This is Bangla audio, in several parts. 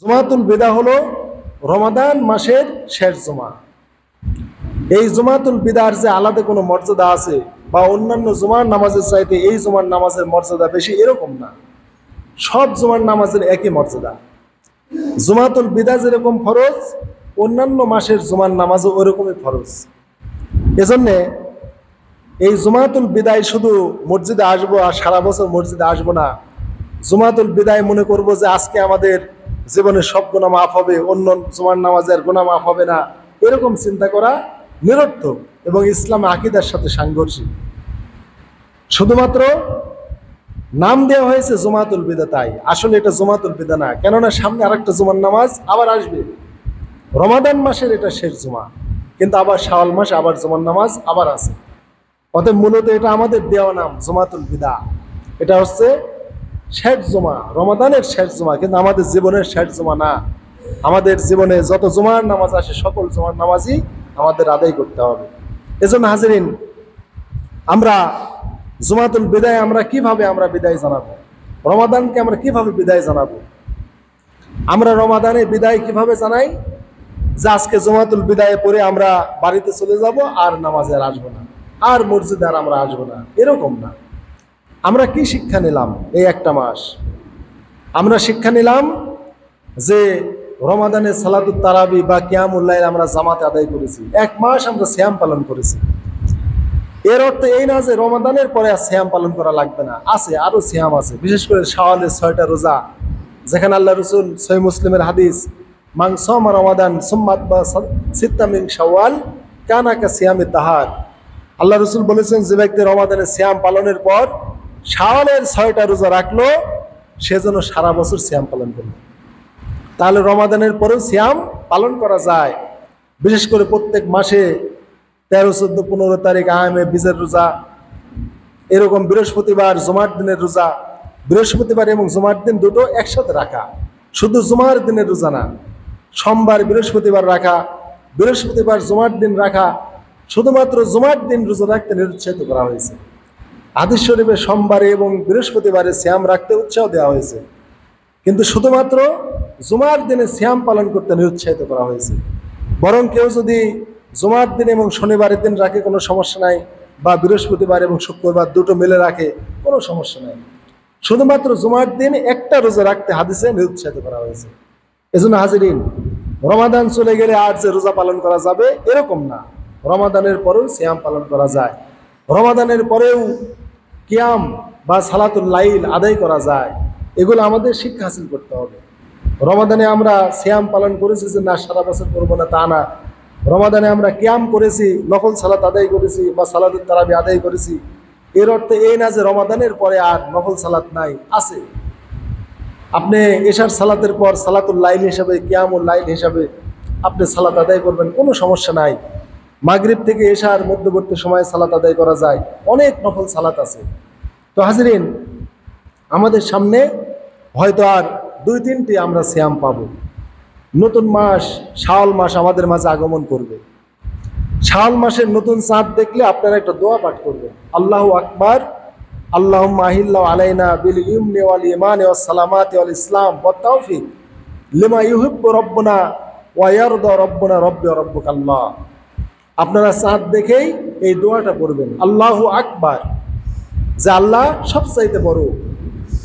জুমাতুল বিদা হলো রমাদান মাসের শেষ জুমা। এই জুমাতুল বিদার যে আলাদা কোনো মর্যাদা আছে বা অন্যান্য জুমার নামাজের চাইতে এই জুমার নামাজের মর্যাদা বেশি, এরকম না। সব জুমার নামাজের একই মর্যাদা। জুমাতুল বিদা যেরকম ফরজ, অন্যান্য মাসের জুমার নামাজও ওরকমই ফরজ। এজন্যে এই জুমাতুল বিদায় শুধু মসজিদে আসবো আর সারা বছর মসজিদে আসবো না। জুমাতুল বিদায় মনে করব যে আজকে আমাদের জীবনের সব গুনাহ মাফ হবে, অন্য জুমার নামাজের গুনাহ মাফ হবে না, এরকম চিন্তা করা নিরর্থক এবং ইসলাম আকীদার সাথে সাংঘর্ষিক। শুধুমাত্র নাম দেওয়া হয়েছে জুমাতুল বিদা, তাই আসলে এটা জুমাতুল বিদা না। কেননা সামনে আরেকটা জুমার নামাজ আবার আসবে। রমাদান মাসের এটা শেষ জুমা, কিন্তু আবার শাওয়াল মাস আবার জুমার নামাজ আবার আছে। অতএব মূলত এটা আমাদের দেওয়া নাম জুমাতুল বিদা। এটা হচ্ছে শেষ জুমা, রমাদানের শেষ জুমা, কিন্তু আমাদের জীবনের শেষ জুমা না। আমাদের জীবনে যত জুমার নামাজ আসে সকল জুমার নামাজই আমাদের আদায় করতে হবে। এজন্য হাজিরিন, আমরা জুমাতুল বিদায় আমরা কিভাবে বিদায় জানাবো, রমাদানকে আমরা কিভাবে বিদায় জানাবো? আমরা রমাদানে বিদায় কিভাবে জানাই? যে আজকে জুমাতুল বিদায় পরে আমরা বাড়িতে চলে যাব, আর নামাজে আর আসবো না, আর মসজিদে আর আমরা আসবো না, এরকম না। আমরা কি শিক্ষা নিলাম এই একটা মাস? আমরা শিক্ষা নিলাম যে রমাদানে সালাতুত তারাবি বা কিয়ামুল লাইল আমরা জামাতে আদায় করেছি, এক মাস আমরা সিয়াম পালন করেছি। এর অর্থ এই না যে রমাদানের পরে আর সিয়াম পালন করা লাগবে না, আছে, আরো সিয়াম আছে। বিশেষ করে শাওয়ালের 6টা রোজা, যেখানে আল্লাহ রসুল সহিহ মুসলিমের হাদিস, মান সামা রমাদান সুম্মা সিত্তা মিন শাওয়াল কানা কা সিয়ামিদ দাহার। আল্লাহ রসুল বলেছেন, যে ব্যক্তি রমাদানের সিয়াম পালনের পর শাওয়ালের 6টা রোজা রাখলো, সে যেন সারা বছর সিয়াম পালন করলো। তাহলে রমাদানের পরেও সিয়াম পালন করা যায়। বিশেষ করে প্রত্যেক মাসে 13, 14, 15 তারিখ আয়ামে বীজের রোজা, এরকম বৃহস্পতিবার জুমার দিনের রোজা, বৃহস্পতিবার এবং জুমার দিন দুটো একসাথে রাখা, শুধু জুমার দিনের রোজা না। সোমবার বৃহস্পতিবার রাখা, বৃহস্পতিবার জুমার দিন রাখা, শুধুমাত্র জুমার দিন রোজা রাখতে নিরুৎসাহিত করা হয়েছে। হাদিস শরীফে সোমবারে এবং বৃহস্পতিবারে সিয়াম রাখতে উৎসাহ দেওয়া হয়েছে, কিন্তু শুধুমাত্র জুমার দিনে সিয়াম পালন করতে নিরুৎসাহিত করা হয়েছে। বরং কেউ যদি জুমার দিন এবং শনিবারের দিন রাখে কোনো সমস্যা নাই, বা বৃহস্পতিবার এবং শুক্রবার দুটো মিলে রাখে কোনো সমস্যা নাই। শুধুমাত্র জুমার দিন একটা রোজা রাখতে হাদিসে নিরুৎসাহিত করা হয়েছে। এজন্য হাজিরিন, রমাদান চলে গেলে আর যে রোজা পালন করা যাবে এরকম না। রমাদানের পরেও সিয়াম পালন করা যায়, রমাদানের পরেও কিয়াম বা সালাতুল লাইল আদায় করা যায়। এগুলো আমাদের শিক্ষা হাসিল করতে হবে। রমাদানে আমরা সিয়াম পালন করেছি যে না সারা বছর করবো না, তা না। রমাদানে আমরা কিয়াম করেছি, নফল সালাত আদায় করেছি বা সালাতুত তারাবি আদায় করেছি, এর অর্থ এই না যে রমাদানের পরে আর নফল সালাত নাই, আছে। আপনি এশার সালাতের পর সালাতুল লাইল হিসাবে, কিয়ামুল লাইল হিসাবে আপনি সালাত আদায় করবেন, কোনো সমস্যা নাই। মাগরিব থেকে এশার মধ্যবর্তী সময়ে সালাত আদায় করা যায়, অনেক নফল সালাত আছে। তো হাজিরিন, আমাদের সামনে হয়তো আর 2-3টি আমরা সিয়াম পাবো। নতুন মাস শাওয়াল মাস আমাদের মাঝে আগমন করবে। শাওয়াল মাসের নতুন চাঁদ দেখলে আপনারা একটা দোয়া পাঠ করবেন, আল্লাহু আকবার, আল্লাহুম্মা আহিল্লাহু আলাইনা বিল ইমনি ওয়াল ঈমানি ওয়াস সালামাতি ওয়াল ইসলাম ওয়াত তাওফিক লিমা ইউহিব্বু রব্বুনা ওয়া ইয়ারদা রব্বুনা রব্বি ওয়া রব্বুকাল্লাহ। আপনারা চাঁদ দেখেই এই দোয়াটা পড়বেন, আল্লাহু আকবার, যে আল্লাহ সবচাইতে বড়।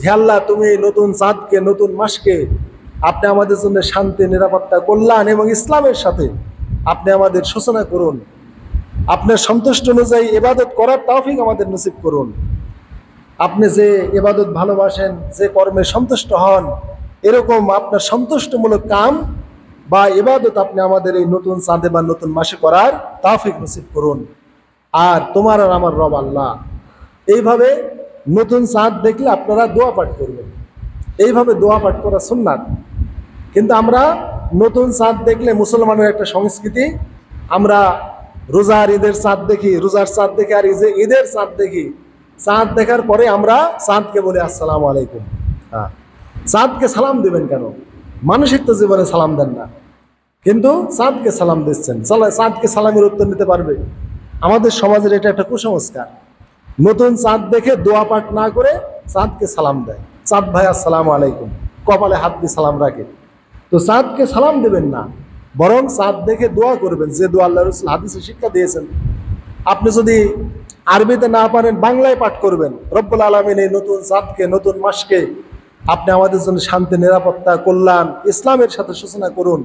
হে আল্লাহ, তুমি এই নতুন চাঁদকে, নতুন মাসকে আপনি আমাদের জন্য শান্তি, নিরাপত্তা, কল্যাণ এবং ইসলামের সাথে আপনি আমাদের সূচনা করুন। আপনার সন্তুষ্ট অনুযায়ী ইবাদত করার তৌফিক আমাদের নসিব করুন। আপনি যে ইবাদত ভালোবাসেন, যে কর্মে সন্তুষ্ট হন, এরকম আপনার সন্তুষ্টমূলক কাম বা ইবাদত আপনি আমাদের এই নতুন চাঁদে বা নতুন মাসে করার তৌফিক নসিব করুন। আর তোমার আর আমার রব আল্লাহ। এইভাবে নতুন চাঁদ দেখলে আপনারা দোয়া পাঠ করবেন। এইভাবে দোয়া পাঠ করা সুন্নাত। কিন্তু আমরা নতুন চাঁদ দেখলে, মুসলমানের একটা সংস্কৃতি, আমরা রোজার ঈদের চাঁদ দেখি, রোজার চাঁদ দেখি, আর ঈদের চাঁদ দেখি। চাঁদ দেখার পরে আমরা চাঁদকে বলি আসসালামু আলাইকুম। হ্যাঁ, চাঁদকে সালাম দিবেন কেন? মানুষের তো জীবনে সালাম দেন না, কিন্তু চাঁদকে সালাম দিচ্ছেন। চাঁদকে সালামের উত্তর নিতে পারবে? আমাদের সমাজের এটা একটা কুসংস্কার। নতুন চাঁদ দেখে দোয়া পাঠ না করে চাঁদকে সালাম দেয়। চাঁদ ভাই আসসালামু আলাইকুম, কপালে হাত দিয়ে সালাম রাখে। তো চাঁদকে সালাম দেবেন না, বরং চাঁদ দেখে দোয়া করবেন, যে দোয়া আল্লাহ রাসূল হাদিসে শিক্ষা দিয়েছেন। আপনি যদি আরবিতে না পারেন, বাংলায় পাঠ করবেন, রব্বুল আলামিন এই নতুন চাঁদকে, নতুন মাসকে আপনি আমাদের জন্য শান্তি, নিরাপত্তা, কল্যাণ, ইসলামের সাথে সূচনা করুন।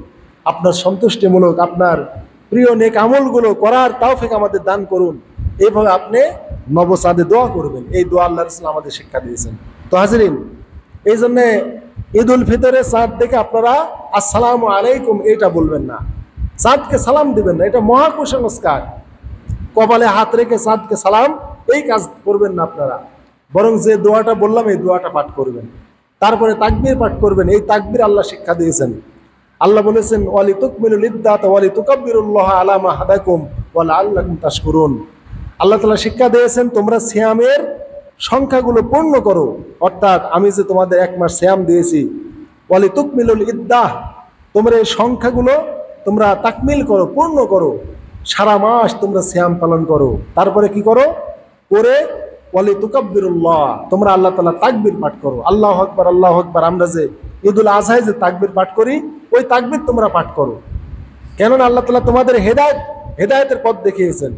আপনার সন্তুষ্টিমূলক, আপনার প্রিয় নেক আমলগুলো করার তৌফিক আমাদের দান করুন। এইভাবে আপনি নবচাঁদে দোয়া করবেন। এই দোয়া আল্লাহ রাসূল আমাদের শিক্ষা দিয়েছেন। তো হাজিরিন, এই জন্যে ঈদ উল ফিতরে চাঁদ দেখে আপনারা আসসালামু আলাইকুম এটা বলবেন না, চাঁদকে সালাম দিবেন না, এটা মহা কুসংস্কার। কপালে হাত রেখে চাঁদকে সালাম, এই কাজ করবেন না আপনারা, বরং যে দোয়াটা বললাম এই দোয়াটা পাঠ করবেন। তারপরে তাকবীর পাঠ করবেন। এই তাকবীর আল্লাহ শিক্ষা দিয়েছেন। আল্লাহ বলেছেন ওয়ালি তুকমিলুল ইদ্দাত ওয়ালি তুকাব্বিরুল্লাহ আলা মা হাদাকুম ওয়া লাআল্লাকুম তাশকুরুন। আল্লাহ তাআলা শিক্ষা দিয়েছেন তোমরা সিয়ামের সংখ্যাগুলো পূর্ণ করো, অর্থাৎ আমি যে তোমাদের এক মাস সিয়াম দিয়েছি, ওয়ালি তুকমিলুল ইদ্দাহ, তোমরা এই সংখ্যাগুলো তোমরা তাকমিল করো, পূর্ণ করো, সারা মাস তোমরা সিয়াম পালন করো। তারপরে কি করো? করে ওয়ালি তুকাব্বিরুল্লাহ, তোমরা আল্লাহ তাআলা তাকবীর পাঠ করো, আল্লাহু আকবার আল্লাহু আকবার। আমরা যে ঈদুল আজহায় যে তাকবীর পাঠ করি, ওই তাকবীর তোমরা পাঠ করো। কেননা আল্লাহ তাআলা তোমাদের হেদায়েতের পথ দেখিয়েছেন,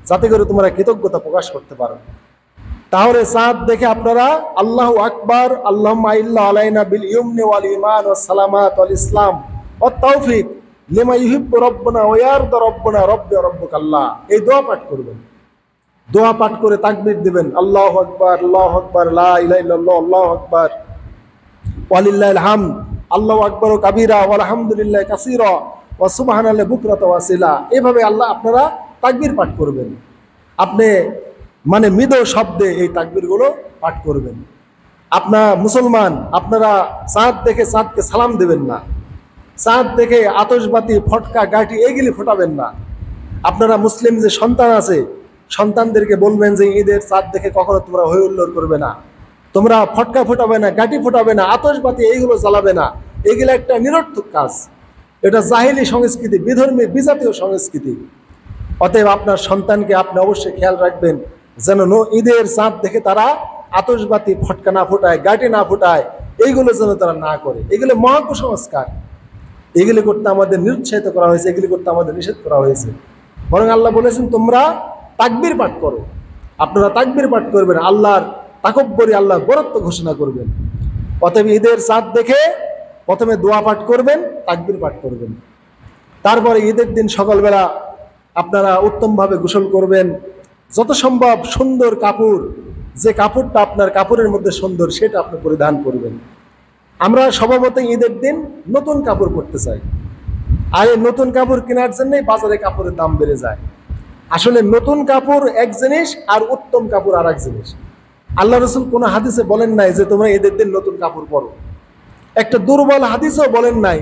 যাতে করে তোমরা কৃতজ্ঞতা প্রকাশ করতে পারো। তাহলে চাঁদ দেখে আপনারা আল্লাহু আকবার, আল্লাহুম্মা ইল্লা আলাইনা বিল ইয়ুমনি ওয়াল ঈমান ওয়াস সালামাত ওয়াল ইসলাম ওয়াত তাওফিক লিমা ইউহিব্বু রাব্বুনা ওয়া ইয়ারদা রাব্বুনা রাব্বি ওয়া রাব্বুকাল্লাহ, এই দোয়া পাঠ করবেন। দোয়া পাঠ করে তাকবীর দিবেন, আল্লাহু আকবার লা ইলাহা ইল্লাল্লাহ আল্লাহু আকবার ওয়ালিল্লাহিল হামদ, আল্লাহু আকবার কাবীরা ওয়াল হামদুলিল্লাহি কাসীরা ওয়া সুবহানাল্লাহি বুকরাতাও ওয়া আসীলা। এভাবে আল্লাহ আপনারা তাকবীর পাঠ করবেন। আপনি মানে মৃদু শব্দে এই তাকবীরগুলো পাঠ করবেন। আপনার মুসলমান, আপনারা চাঁদ দেখে চাঁদকে সালাম দেবেন না, চাঁদ দেখে আতশবাতি, ফটকা, গাঁটি এগুলি ফোটাবেন না। আপনারা মুসলিম যে সন্তান আছে, সন্তানদেরকে বলবেন যে ঈদের চাঁদ দেখে কখনো তোমরা হৈ হুল্লোড় করবে না, তোমরা ফটকা ফোটাবে না, গাঁটি ফোটাবে না, আতশবাতি এইগুলো জ্বালাবে না। এগুলো একটা নিরর্থক কাজ, এটা জাহিলি সংস্কৃতি, বিধর্মী, বিজাতীয় সংস্কৃতি। অতএব আপনার সন্তানকে আপনি অবশ্যই খেয়াল রাখবেন যেন ঈদের চাঁদ দেখে তারা আতশবাতি, ফটকা না ফোটায়, গাঁটি না ফোটায়, এইগুলো যেন তারা না করে। এগুলো মহা কুসংস্কার, এগুলি করতে আমাদের নিরুৎসাহিত করা হয়েছে, এগুলি করতে আমাদের নিষেধ করা হয়েছে। বরং আল্লাহ বলেছেন তোমরা তাকবীর পাঠ করো। আপনারা তাকবীর পাঠ করবেন, আল্লাহর তাকব্বরি, আল্লাহর বরত্ব ঘোষণা করবেন। অতএব ঈদের চাঁদ দেখে প্রথমে দোয়া পাঠ করবেন, তাকবীর পাঠ করবেন। তারপরে ঈদের দিন সকালবেলা আপনারা উত্তমভাবে গোসল করবেন। যত সম্ভব সুন্দর কাপড়, যে কাপড়টা আপনার কাপড়ের মধ্যে সুন্দর, সেটা আপনি পরিধান করবেন। আমরা স্বভাবতই ঈদের দিন নতুন কাপড় পরতে চাই, আর এই নতুন কাপড় কেনার জন্যই বাজারে কাপড়ের দাম বেড়ে যায়। আসলে নতুন কাপড় এক জিনিস আর উত্তম কাপড় আর এক জিনিস। আল্লাহ রাসূল কোনো হাদিসে বলেন নাই যে তোমরা ঈদের দিন নতুন কাপড় পরো, একটা দুর্বল হাদিসও বলেন নাই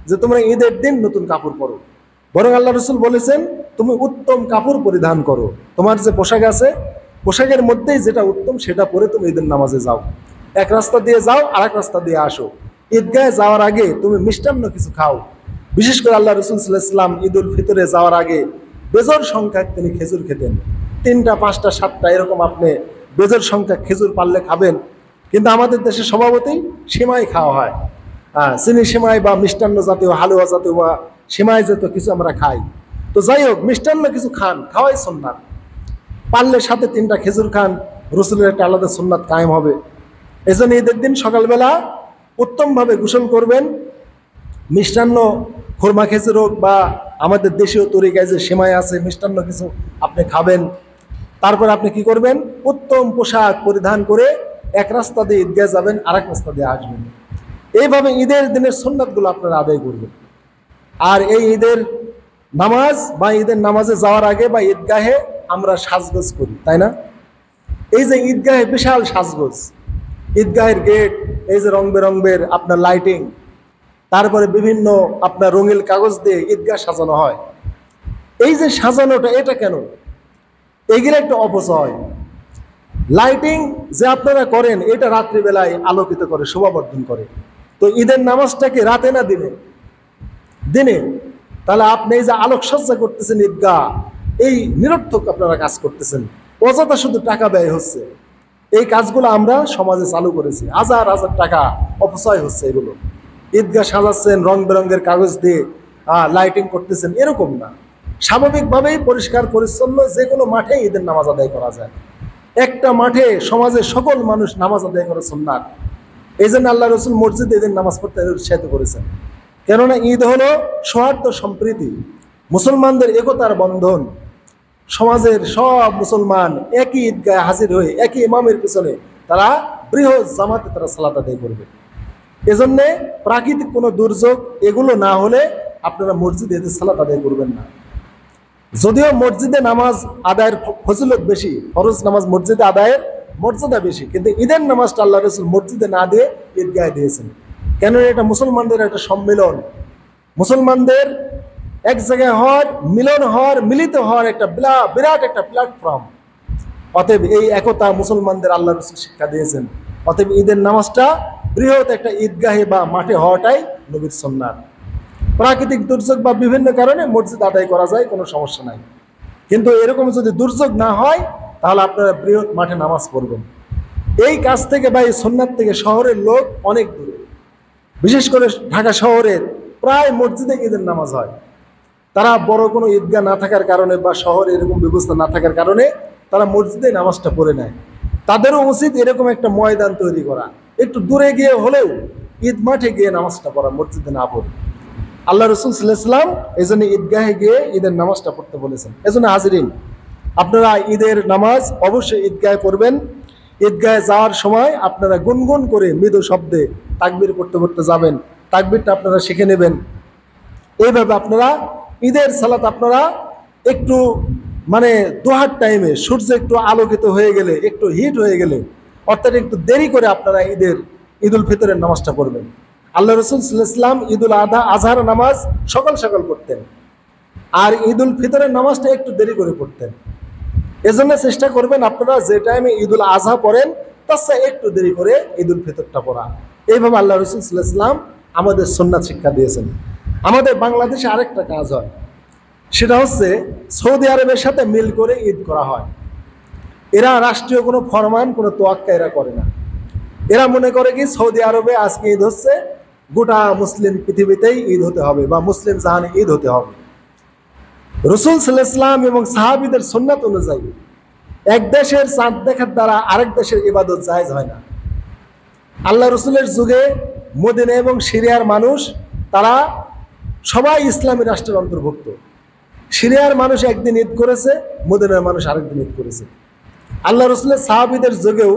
যে তোমরা ঈদের দিন নতুন কাপড় পরো। বরং আল্লাহ রাসূল বলেছেন তুমি উত্তম কাপড় পরিধান করো, তোমার যে পোশাক আছে পোশাকের মধ্যেই যেটা উত্তম সেটা পরে তুমি ঈদের নামাজে যাও। এক রাস্তা দিয়ে যাও, আর এক রাস্তা দিয়ে আসো। ঈদগাহে যাওয়ার আগে তুমি মিষ্টান্ন কিছু খাও। বিশেষ করে আল্লাহ রাসূল সাল্লাল্লাহু আলাইহি ওয়াসাল্লাম ঈদ উল ফিতরে যাওয়ার আগে বেজোর সংখ্যক তিনি খেজুর খেতেন, 3টা 5টা 7টা এরকম আপনি বেজোর সংখ্যক খেজুর পারলে খাবেন। কিন্তু আমাদের দেশে স্বভাবতই সেমাই খাওয়া হয়, চিনি সেমাই বা মিষ্টান্ন জাতীয়, হালুয়া জাতীয় বা সেমাই জাতীয় কিছু আমরা খাই। তো যাই হোক, মিষ্টান্ন কিছু খান, খাওয়াই সুন্নাত। পারলে সাথে 3টা খেজুর খান, রাসূলের একটা আলাদা সুন্নাত কায়েম হবে। এজন্য ঈদের দিন সকালবেলা উত্তমভাবে গোসল করবেন। মিষ্টান্ন, খুরমা খেজুর হোক বা আমাদের দেশীয় তরিকায় যে সেমাই আছে, মিষ্টান্ন কিছু আপনি খাবেন। তারপর আপনি কি করবেন? উত্তম পোশাক পরিধান করে এক রাস্তা দিয়ে ঈদগাহে যাবেন, আর এক রাস্তা দিয়ে আসবেন। এইভাবে ঈদের দিনের সুন্নাতগুলো আপনারা আদায় করবেন। আর এই ঈদের নামাজ বা ঈদের নামাজে যাওয়ার আগে বা ঈদগাহে আমরা সাজগোজ করি, তাই না? এই যে ঈদগাহে বিশাল সাজগোজ, ঈদগাহের গেট, এই যে রং বেরঙের আপনার লাইটিং, তারপরে বিভিন্ন আপনার রঙিন কাগজ দিয়ে ঈদগাহ সাজানো হয়। এই যে সাজানোটা, এটা কেন? এগুলো একটা অপচয়। লাইটিং যে আপনারা করেন, এটা রাত্রিবেলায় আলোকিত করে, শোভাবর্ধন করে। তো ঈদের নামাজটাকে রাতে না দিনে? দিনে। তাহলে আপনি এই যে আলোকসজ্জা করতেছেন ঈদগাহ, এই নিরর্থক আপনারা কাজ করতেছেন, অযথা শুধু টাকা ব্যয় হচ্ছে। এই কাজগুলো আমরা সমাজে চালু করেছি, হাজার হাজার টাকা অপচয় হচ্ছে এগুলো। ঈদগাহ সাজাচ্ছেন রং বেরঙের কাগজ দিয়ে, লাইটিং করতেছেন, এরকম না। স্বাভাবিকভাবেই পরিষ্কার পরিচ্ছন্ন যে কোনো মাঠে ঈদের নামাজ আদায় করা যায়। একটা মাঠে সমাজের সকল মানুষ নামাজ আদায় করে সুন্নাত। এই জন্য আল্লাহ রসুল মসজিদে ঈদের নামাজ পড়তে উৎসাহিত করেছেন। কেননা ঈদ হলো সৌহার্দ্য সম্প্রীতি, মুসলমানদের একতার বন্ধন। সমাজের সব মুসলমান একই ঈদগাহে হাজির হয়ে একই ইমামের পিছনে তারা বৃহৎ জামাতে তারা সালাত আদায় করবে। এজন্যে প্রাকৃতিক কোনো দুর্যোগ এগুলো না হলে আপনারা মসজিদে ঈদের সালাত আদায় করবেন না। যদিও মসজিদে নামাজ আদায়ের ফজিলত বেশি, ফরজ নামাজ মসজিদে আদায়ের মর্যাদা বেশি, কিন্তু ঈদের নামাজটা আল্লাহ রসুল মসজিদে না দিয়ে ঈদগাহে দিয়েছেন। কেন? এটা মুসলমানদের একটা সম্মেলন, মুসলমানদের এক জায়গায় হওয়ার, মিলন হওয়ার, মিলিত হওয়ার একটা বিরাট একটা প্ল্যাটফর্ম। অতএব এই একতা মুসলমানদের আল্লাহ রসুল শিক্ষা দিয়েছেন। অতএব ঈদের নামাজটা বৃহৎ একটা ঈদগাহে বা মাঠে হওয়াটাই নবীর সুন্নাত। প্রাকৃতিক দুর্যোগ বা বিভিন্ন কারণে মসজিদ আদায় করা যায়, কোনো সমস্যা নাই। কিন্তু এরকম যদি দুর্যোগ না হয় তাহলে আপনারা বৃহৎ মাঠে নামাজ পড়বেন। এই কাজ থেকে বা এই সুন্নাত থেকে শহরের লোক অনেক দূরে, বিশেষ করে ঢাকা শহরের প্রায় মসজিদে ঈদের নামাজ হয়। তারা বড় কোনো ঈদগাহ না থাকার কারণে বা শহরে এরকম ব্যবস্থা না থাকার কারণে তারা মসজিদে নামাজটা পড়ে নেয়। তাদেরও উচিত এরকম একটা ময়দান তৈরি করা, একটু দূরে গিয়ে হলেও ঈদ মাঠে গিয়ে নামাজটা পড়া, মসজিদে না পড়ে। আল্লাহ রসুল সাল্লাল্লাহু আলাইহি ওয়াসাল্লাম এই জন্য ঈদগাহে গিয়ে ঈদের নামাজটা পড়তে বলেছেন। এই জন্য হাজিরিন, আপনারা ঈদের নামাজ অবশ্যই ঈদগাহে পড়বেন। ঈদগাহে যাওয়ার সময় আপনারা গুনগুন করে মৃদু শব্দে তাকবীর করতে করতে যাবেন, তাকবীরটা আপনারা শিখে নেবেন। এইভাবে আপনারা ঈদের সালাত আপনারা একটু মানে দোহার টাইমে সূর্য একটু আলোকিত হয়ে গেলে, একটু হিট হয়ে গেলে, অর্থাৎ একটু দেরি করে আপনারা ঈদুল ফিতরের নামাজটা পড়বেন। আল্লাহ রসুল সাল্লাল্লাহু আলাইহি ওয়াসাল্লাম ঈদুল আজহার নামাজ সকাল সকাল পড়তেন, আর ঈদুল ফিতরের নামাজটা একটু দেরি করে পড়তেন। এজন্য চেষ্টা করবেন আপনারা যে টাইমে ঈদুল আজহা পড়েন তার চেয়ে একটু দেরি করে ঈদুল ফিতরটা পড়া। এইভাবে আল্লাহ রসুল সাল্লাল্লাহু আলাইহি ওয়াসাল্লাম আমাদের সুন্নাত শিক্ষা দিয়েছেন। আমাদের বাংলাদেশে আরেকটা কাজ হয়, সেটা হচ্ছে সৌদি আরবের সাথে মিল করে ঈদ করা হয়। এরা রাষ্ট্রীয় কোনো ফরমান, কোনো তোয়াক্কা এরা করে না। এরা মনে করে কি সৌদি আরবে আজকে ঈদ হচ্ছে, গোটা মুসলিম পৃথিবীতেই ঈদ হতে হবে বা মুসলিম জাহানে ঈদ হতে হবে। রাসূল সাল্লাল্লাহু আলাইহি ওয়াসাল্লাম এবং সাহাবীদের সুন্নাত অনুযায়ী এক দেশের চাঁদ দেখার দ্বারা আরেক দেশের ইবাদত জায়েজ হয় না। আল্লাহ রসুলের যুগে মদিনা এবং সিরিয়ার মানুষ তারা সবাই ইসলামী রাষ্ট্রের অন্তর্ভুক্ত। সিরিয়ার মানুষ একদিন ঈদ করেছে, মদিনার মানুষ আরেকদিন ঈদ করেছে। আল্লাহ রসুলের সাহাবীদের যুগেও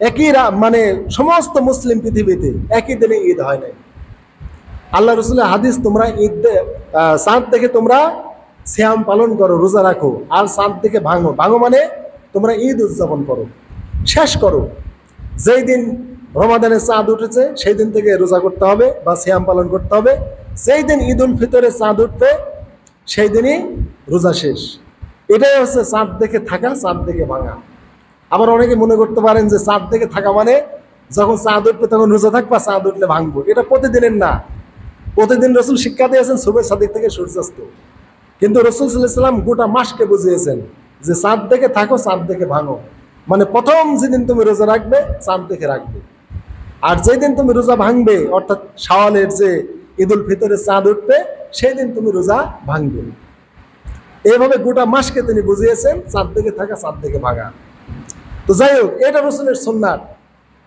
একই মানে সমস্ত মুসলিম পৃথিবীতে একই দিনে ঈদ হয় নাই। আল্লাহ রসুলের হাদিস, তোমরা চাঁদ দেখে তোমরা সিয়াম পালন করো, রোজা রাখো, আর চাঁদ দেখে ভাঙো। ভাঙো মানে তোমরা ঈদ উদযাপন করো, শেষ করো। যেই দিন রমাদানের চাঁদ উঠেছে সেই দিন থেকে রোজা করতে হবে বা সিয়াম পালন করতে হবে। যেই দিন ঈদুল ফিতরে চাঁদ উঠবে সেই দিনই রোজা শেষ। এটাই হচ্ছে চাঁদ দেখে থাকা, চাঁদ দেখে ভাঙা। আবার অনেকে মনে করতে পারেন যে চাঁদ দেখে থাকা মানে যখন চাঁদ উঠবে তখন রোজা থাকবা, চাঁদ উঠলে ভাঙবো। এটা প্রতিদিনের না। প্রতিদিন রসুল শিক্ষা দিয়েছেন সুবহ সাদিক থেকে সূর্যাস্ত, কিন্তু রসুল সাল্লাল্লাহু আলাইহি ওয়াসাল্লাম গোটা মাসকে বুঝিয়েছেন যে চাঁদ দেখে থাকো, চাঁদ দেখে ভাঙো। মানে প্রথম যেদিন তুমি রোজা রাখবে চাঁদ দেখে রাখবে, আর যেদিন তুমি রোজা ভাঙবে অর্থাৎ শাওয়ালের যে ঈদুল ফিতরের চাঁদ উঠবে সেই দিন তুমি রোজা ভাঙবে। এইভাবে গোটা মাসকে তিনি বুঝিয়েছেন চাঁদ দেখে থাকা, চাঁদ দেখে ভাঙা। তো যাই হোক, এটা রসুলের সুন্নাত।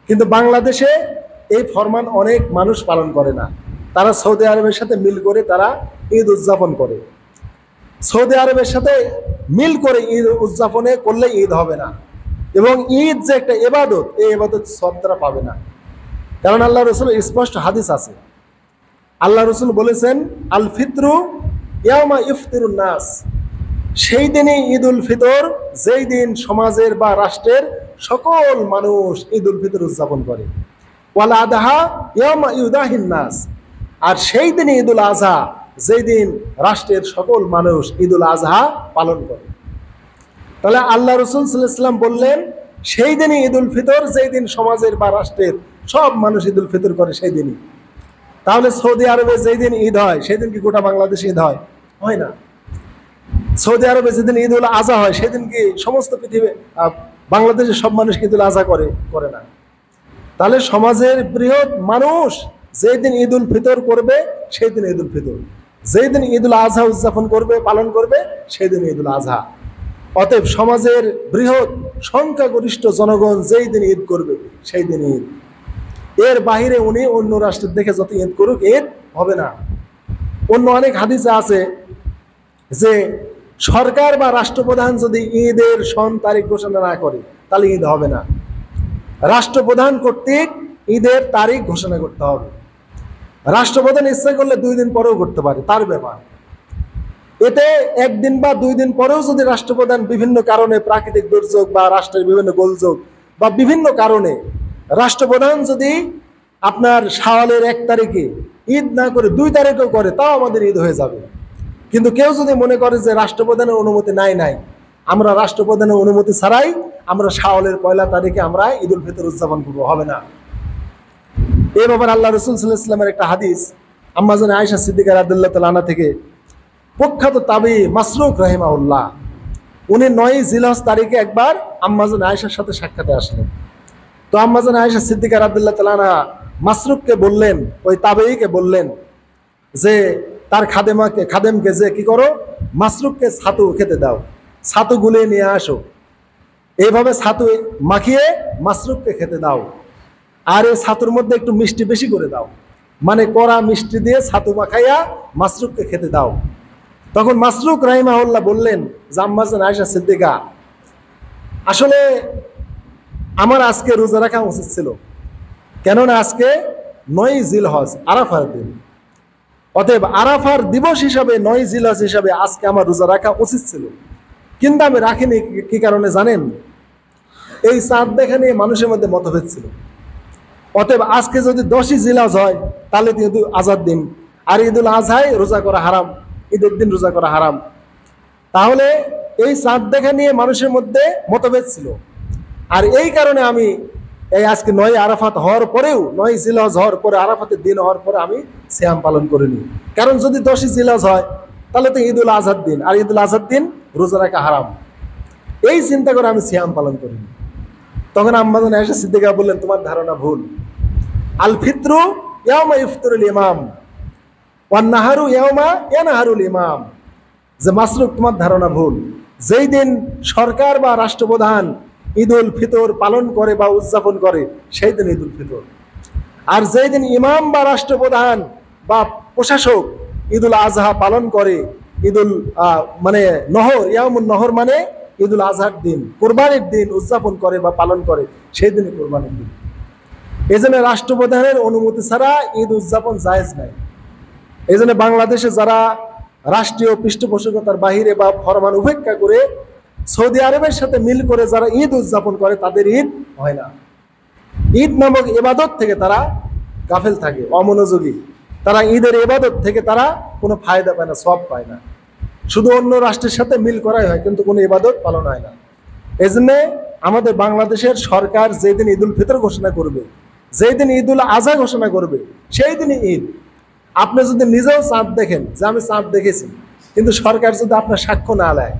কিন্তু বাংলাদেশে এই ফরমান অনেক মানুষ পালন করে না। তারা সৌদি আরবের সাথে মিল করে তারা ঈদ উদযাপন করে। সৌদি আরবের সাথে মিল করে ঈদ উদযাপনে করলে ঈদ হবে না, এবং ঈদ যে একটা ইবাদত, এই ইবাদত সব তারা পাবে না। কারণ আল্লাহ রসুলের স্পষ্ট হাদিস আছে। আল্লাহ রসুল বলেছেন, আল ফিতরু ইয়াউমা ইফতিরুন নাস, সেই দিনই ঈদুল ফিতর যেই দিন সমাজের বা রাষ্ট্রের সকল মানুষ ঈদুল ফিতর উদযাপন করে। ওয়াল আদহা ইয়াউমা ইউদাহিন নাস, আর সেই দিনই ঈদুল আজহা যেই দিন রাষ্ট্রের সকল মানুষ ঈদুল আজহা পালন করে। তাহলে আল্লাহ রসুল সাল্লাল্লাহু আলাইহি ওয়াসাল্লাম বললেন সেই দিনই ঈদুল ফিতর যেই দিন সমাজের বা রাষ্ট্রের সব মানুষ ঈদুল ফিতর করে সেই দিনই। তাহলে সৌদি আরবে যেই দিন ঈদ হয় সেই দিন কি গোটা বাংলাদেশ ঈদ হয়? হয় না। সৌদি আরবে যেদিন ঈদুল আজহা হয় সেদিন কি সমস্ত পৃথিবী বাংলাদেশের সব মানুষ ঈদুল আজহা করে? করে না। তাহলে সমাজের বৃহৎ মানুষ যেই দিন ঈদ উল ফিতর করবে সেই দিন ঈদ উল ফিতর, যেই দিন ঈদ উল আজহা উদযাপন করবে পালন করবে সেই দিন ঈদ উল আজহা। অতএব সমাজের বৃহৎ সংখ্যাগরিষ্ঠ জনগণ যেই দিন ঈদ করবে সেই দিন ঈদ। এর বাহিরে উনি অন্য রাষ্ট্রের দেখে যত ঈদ করুক ঈদ হবে না। অন্য অনেক হাদিসে আছে যে সরকার বা রাষ্ট্রপ্রধান যদি ঈদের সন তারিখ ঘোষণা না করে তাহলে ঈদ হবে না। রাষ্ট্রপ্রধান কর্তৃক ঈদের তারিখ ঘোষণা করতে হবে। রাষ্ট্রপ্রধান ইচ্ছা করলে 2 দিন পরেও করতে পারে, তার ব্যাপার। এতে 1 দিন বা 2 দিন পরেও যদি রাষ্ট্রপ্রধান বিভিন্ন কারণে, প্রাকৃতিক দুর্যোগ বা রাষ্ট্রের বিভিন্ন গোলযোগ বা বিভিন্ন কারণে রাষ্ট্রপ্রধান যদি আপনার শাওয়ালের 1 তারিখে ঈদ না করে 2 তারিখেও করে, তাও আমাদের ঈদ হয়ে যাবে। কিন্তু কেউ যদি মনে করে যে রাষ্ট্রপ্রধানের অনুমতি নাই, আমরা রাষ্ট্রপ্রধানের অনুমতি ছাড়াই আমরা শাওয়ালের 1 তারিখে আমরা ঈদ উল ফিতর উদযাপন করবো, হবে না। এই ব্যাপারে আল্লাহ রাসূল সাল্লাল্লাহু আলাইহি ওয়াসাল্লামের একটা হাদিস আম্মা জান আয়েশা সিদ্দিকা রাদিয়াল্লাহু তাআলা আনহা থেকে, প্রখ্যাত তাবী মাসরুক রাহিমাহুল্লাহ, উনি 9 জিলহজ তারিখে একবার আম্মা জান আয়েশার সাথে সাক্ষাতে আসলেন। তো আম্মা জান আয়েশা সিদ্দিকা রাদিয়াল্লাহু তাআলা আনহা মাসরুককে বললেন, ওই তাবেঈকে বললেন যে তার খাদেমকে যে কি করো, মাসরুককে ছাতু খেতে দাও, ছাতু গুলিয়ে নিয়ে আসো, এইভাবে ছাতু মাখিয়ে মাসরুককে খেতে দাও, আর এই ছাতুর মধ্যে একটু মিষ্টি বেশি করে দাও, মানে কড়া মিষ্টি দিয়ে ছাতু মাখাইয়া মাসরুককে খেতে দাও। তখন মাসরুক রাহিমাহুল্লাহ বললেন যে আম্মা জান আয়েশা সিদ্দিকা, আসলে আমার আজকে রোজা রাখা উচিত ছিল, কেননা আজকে 9 জিলহজ আরাফার দিন। অতএব আরাফার দিবস হিসাবে 9 জিলহজ হিসাবে আজকে আমার রোজা রাখা উচিত ছিল, কিন্তু আমি রাখিনি। কি কারণে জানেন? এই চাঁদ দেখা নিয়ে মানুষের মধ্যে মতভেদ ছিল। অতএব আজকে যদি 10ই জিলহজ হয় তাহলে ঈদ উল আজহার দিন, আর ঈদ উল আজহায় রোজা করা হারাম, ঈদের দিন রোজা করা হারাম। তাহলে এই চাঁদ দেখা নিয়ে মানুষের মধ্যে মতভেদ ছিল, আর এই কারণে আমি এই আজকে 9 আরাফাত হওয়ার পরেও, 9 জিলহজ হওয়ার পরে, আরাফাতের দিন হওয়ার পরে আমি সিয়াম পালন করিনি। কারণ যদি 10ই জিলহজ হয় তাহলে তো ঈদ উল আজহার দিন, আর ঈদ উল আজহার দিন রোজা রাখা হারাম। এই চিন্তা করে আমি সিয়াম পালন করিনি। তখন আম্মা জান আয়েশা সিদ্দিকা বললেন, তোমার ধারণা ভুল। আল ফিত্রু ইয়াউমা ইফতারুল ইমাম ওয়ান নাহারু ইয়াউমা ইয়ানহারুল ইমাম। যে মাসরুক, তোমার ধারণা ভুল। যেই দিন সরকার বা রাষ্ট্রপ্রধান ঈদ উল ফিতর পালন করে বা উদযাপন করে সেই দিন ঈদ উল ফিতর, আর যেই দিন ইমাম বা রাষ্ট্রপ্রধান বা প্রশাসক ঈদ উল আজহা পালন করে, ঈদ উল মানে নহর, ইয়ামুন নহর মানে ঈদ উল আজহার দিন, কোরবানির দিন উদযাপন করে বা পালন করে, সেই দিনই কোরবানির দিন। এই জন্য রাষ্ট্রপ্রধানের অনুমতি ছাড়া ঈদ উদযাপন জায়েজ নাই। এই জন্য বাংলাদেশে যারা রাষ্ট্রীয় পৃষ্ঠপোষকতার বাহিরে বা ফরমান উপেক্ষা করে সৌদি আরবের সাথে মিল করে যারা ঈদ উদযাপন করে তাদের ঈদ হয় না। ঈদ নামক ইবাদত থেকে তারা গাফেল থাকে, অমনোযোগী। তারা ঈদের ইবাদত থেকে তারা কোনো ফায়দা পায় না, সওয়াব পায় না। শুধু অন্য রাষ্ট্রের সাথে মিল করাই হয়, কিন্তু কোনো ইবাদত পালন হয় না। এই জন্যে আমাদের বাংলাদেশের সরকার যেদিন ঈদ উল ফিতর ঘোষণা করবে, যেই দিন ঈদ উল আজহা ঘোষণা করবে, সেই দিনই ঈদ। আপনি যদি নিজেও চাঁদ দেখেন যে আমি চাঁদ দেখেছি, কিন্তু সরকার যদি আপনার সাক্ষ্য না নেয়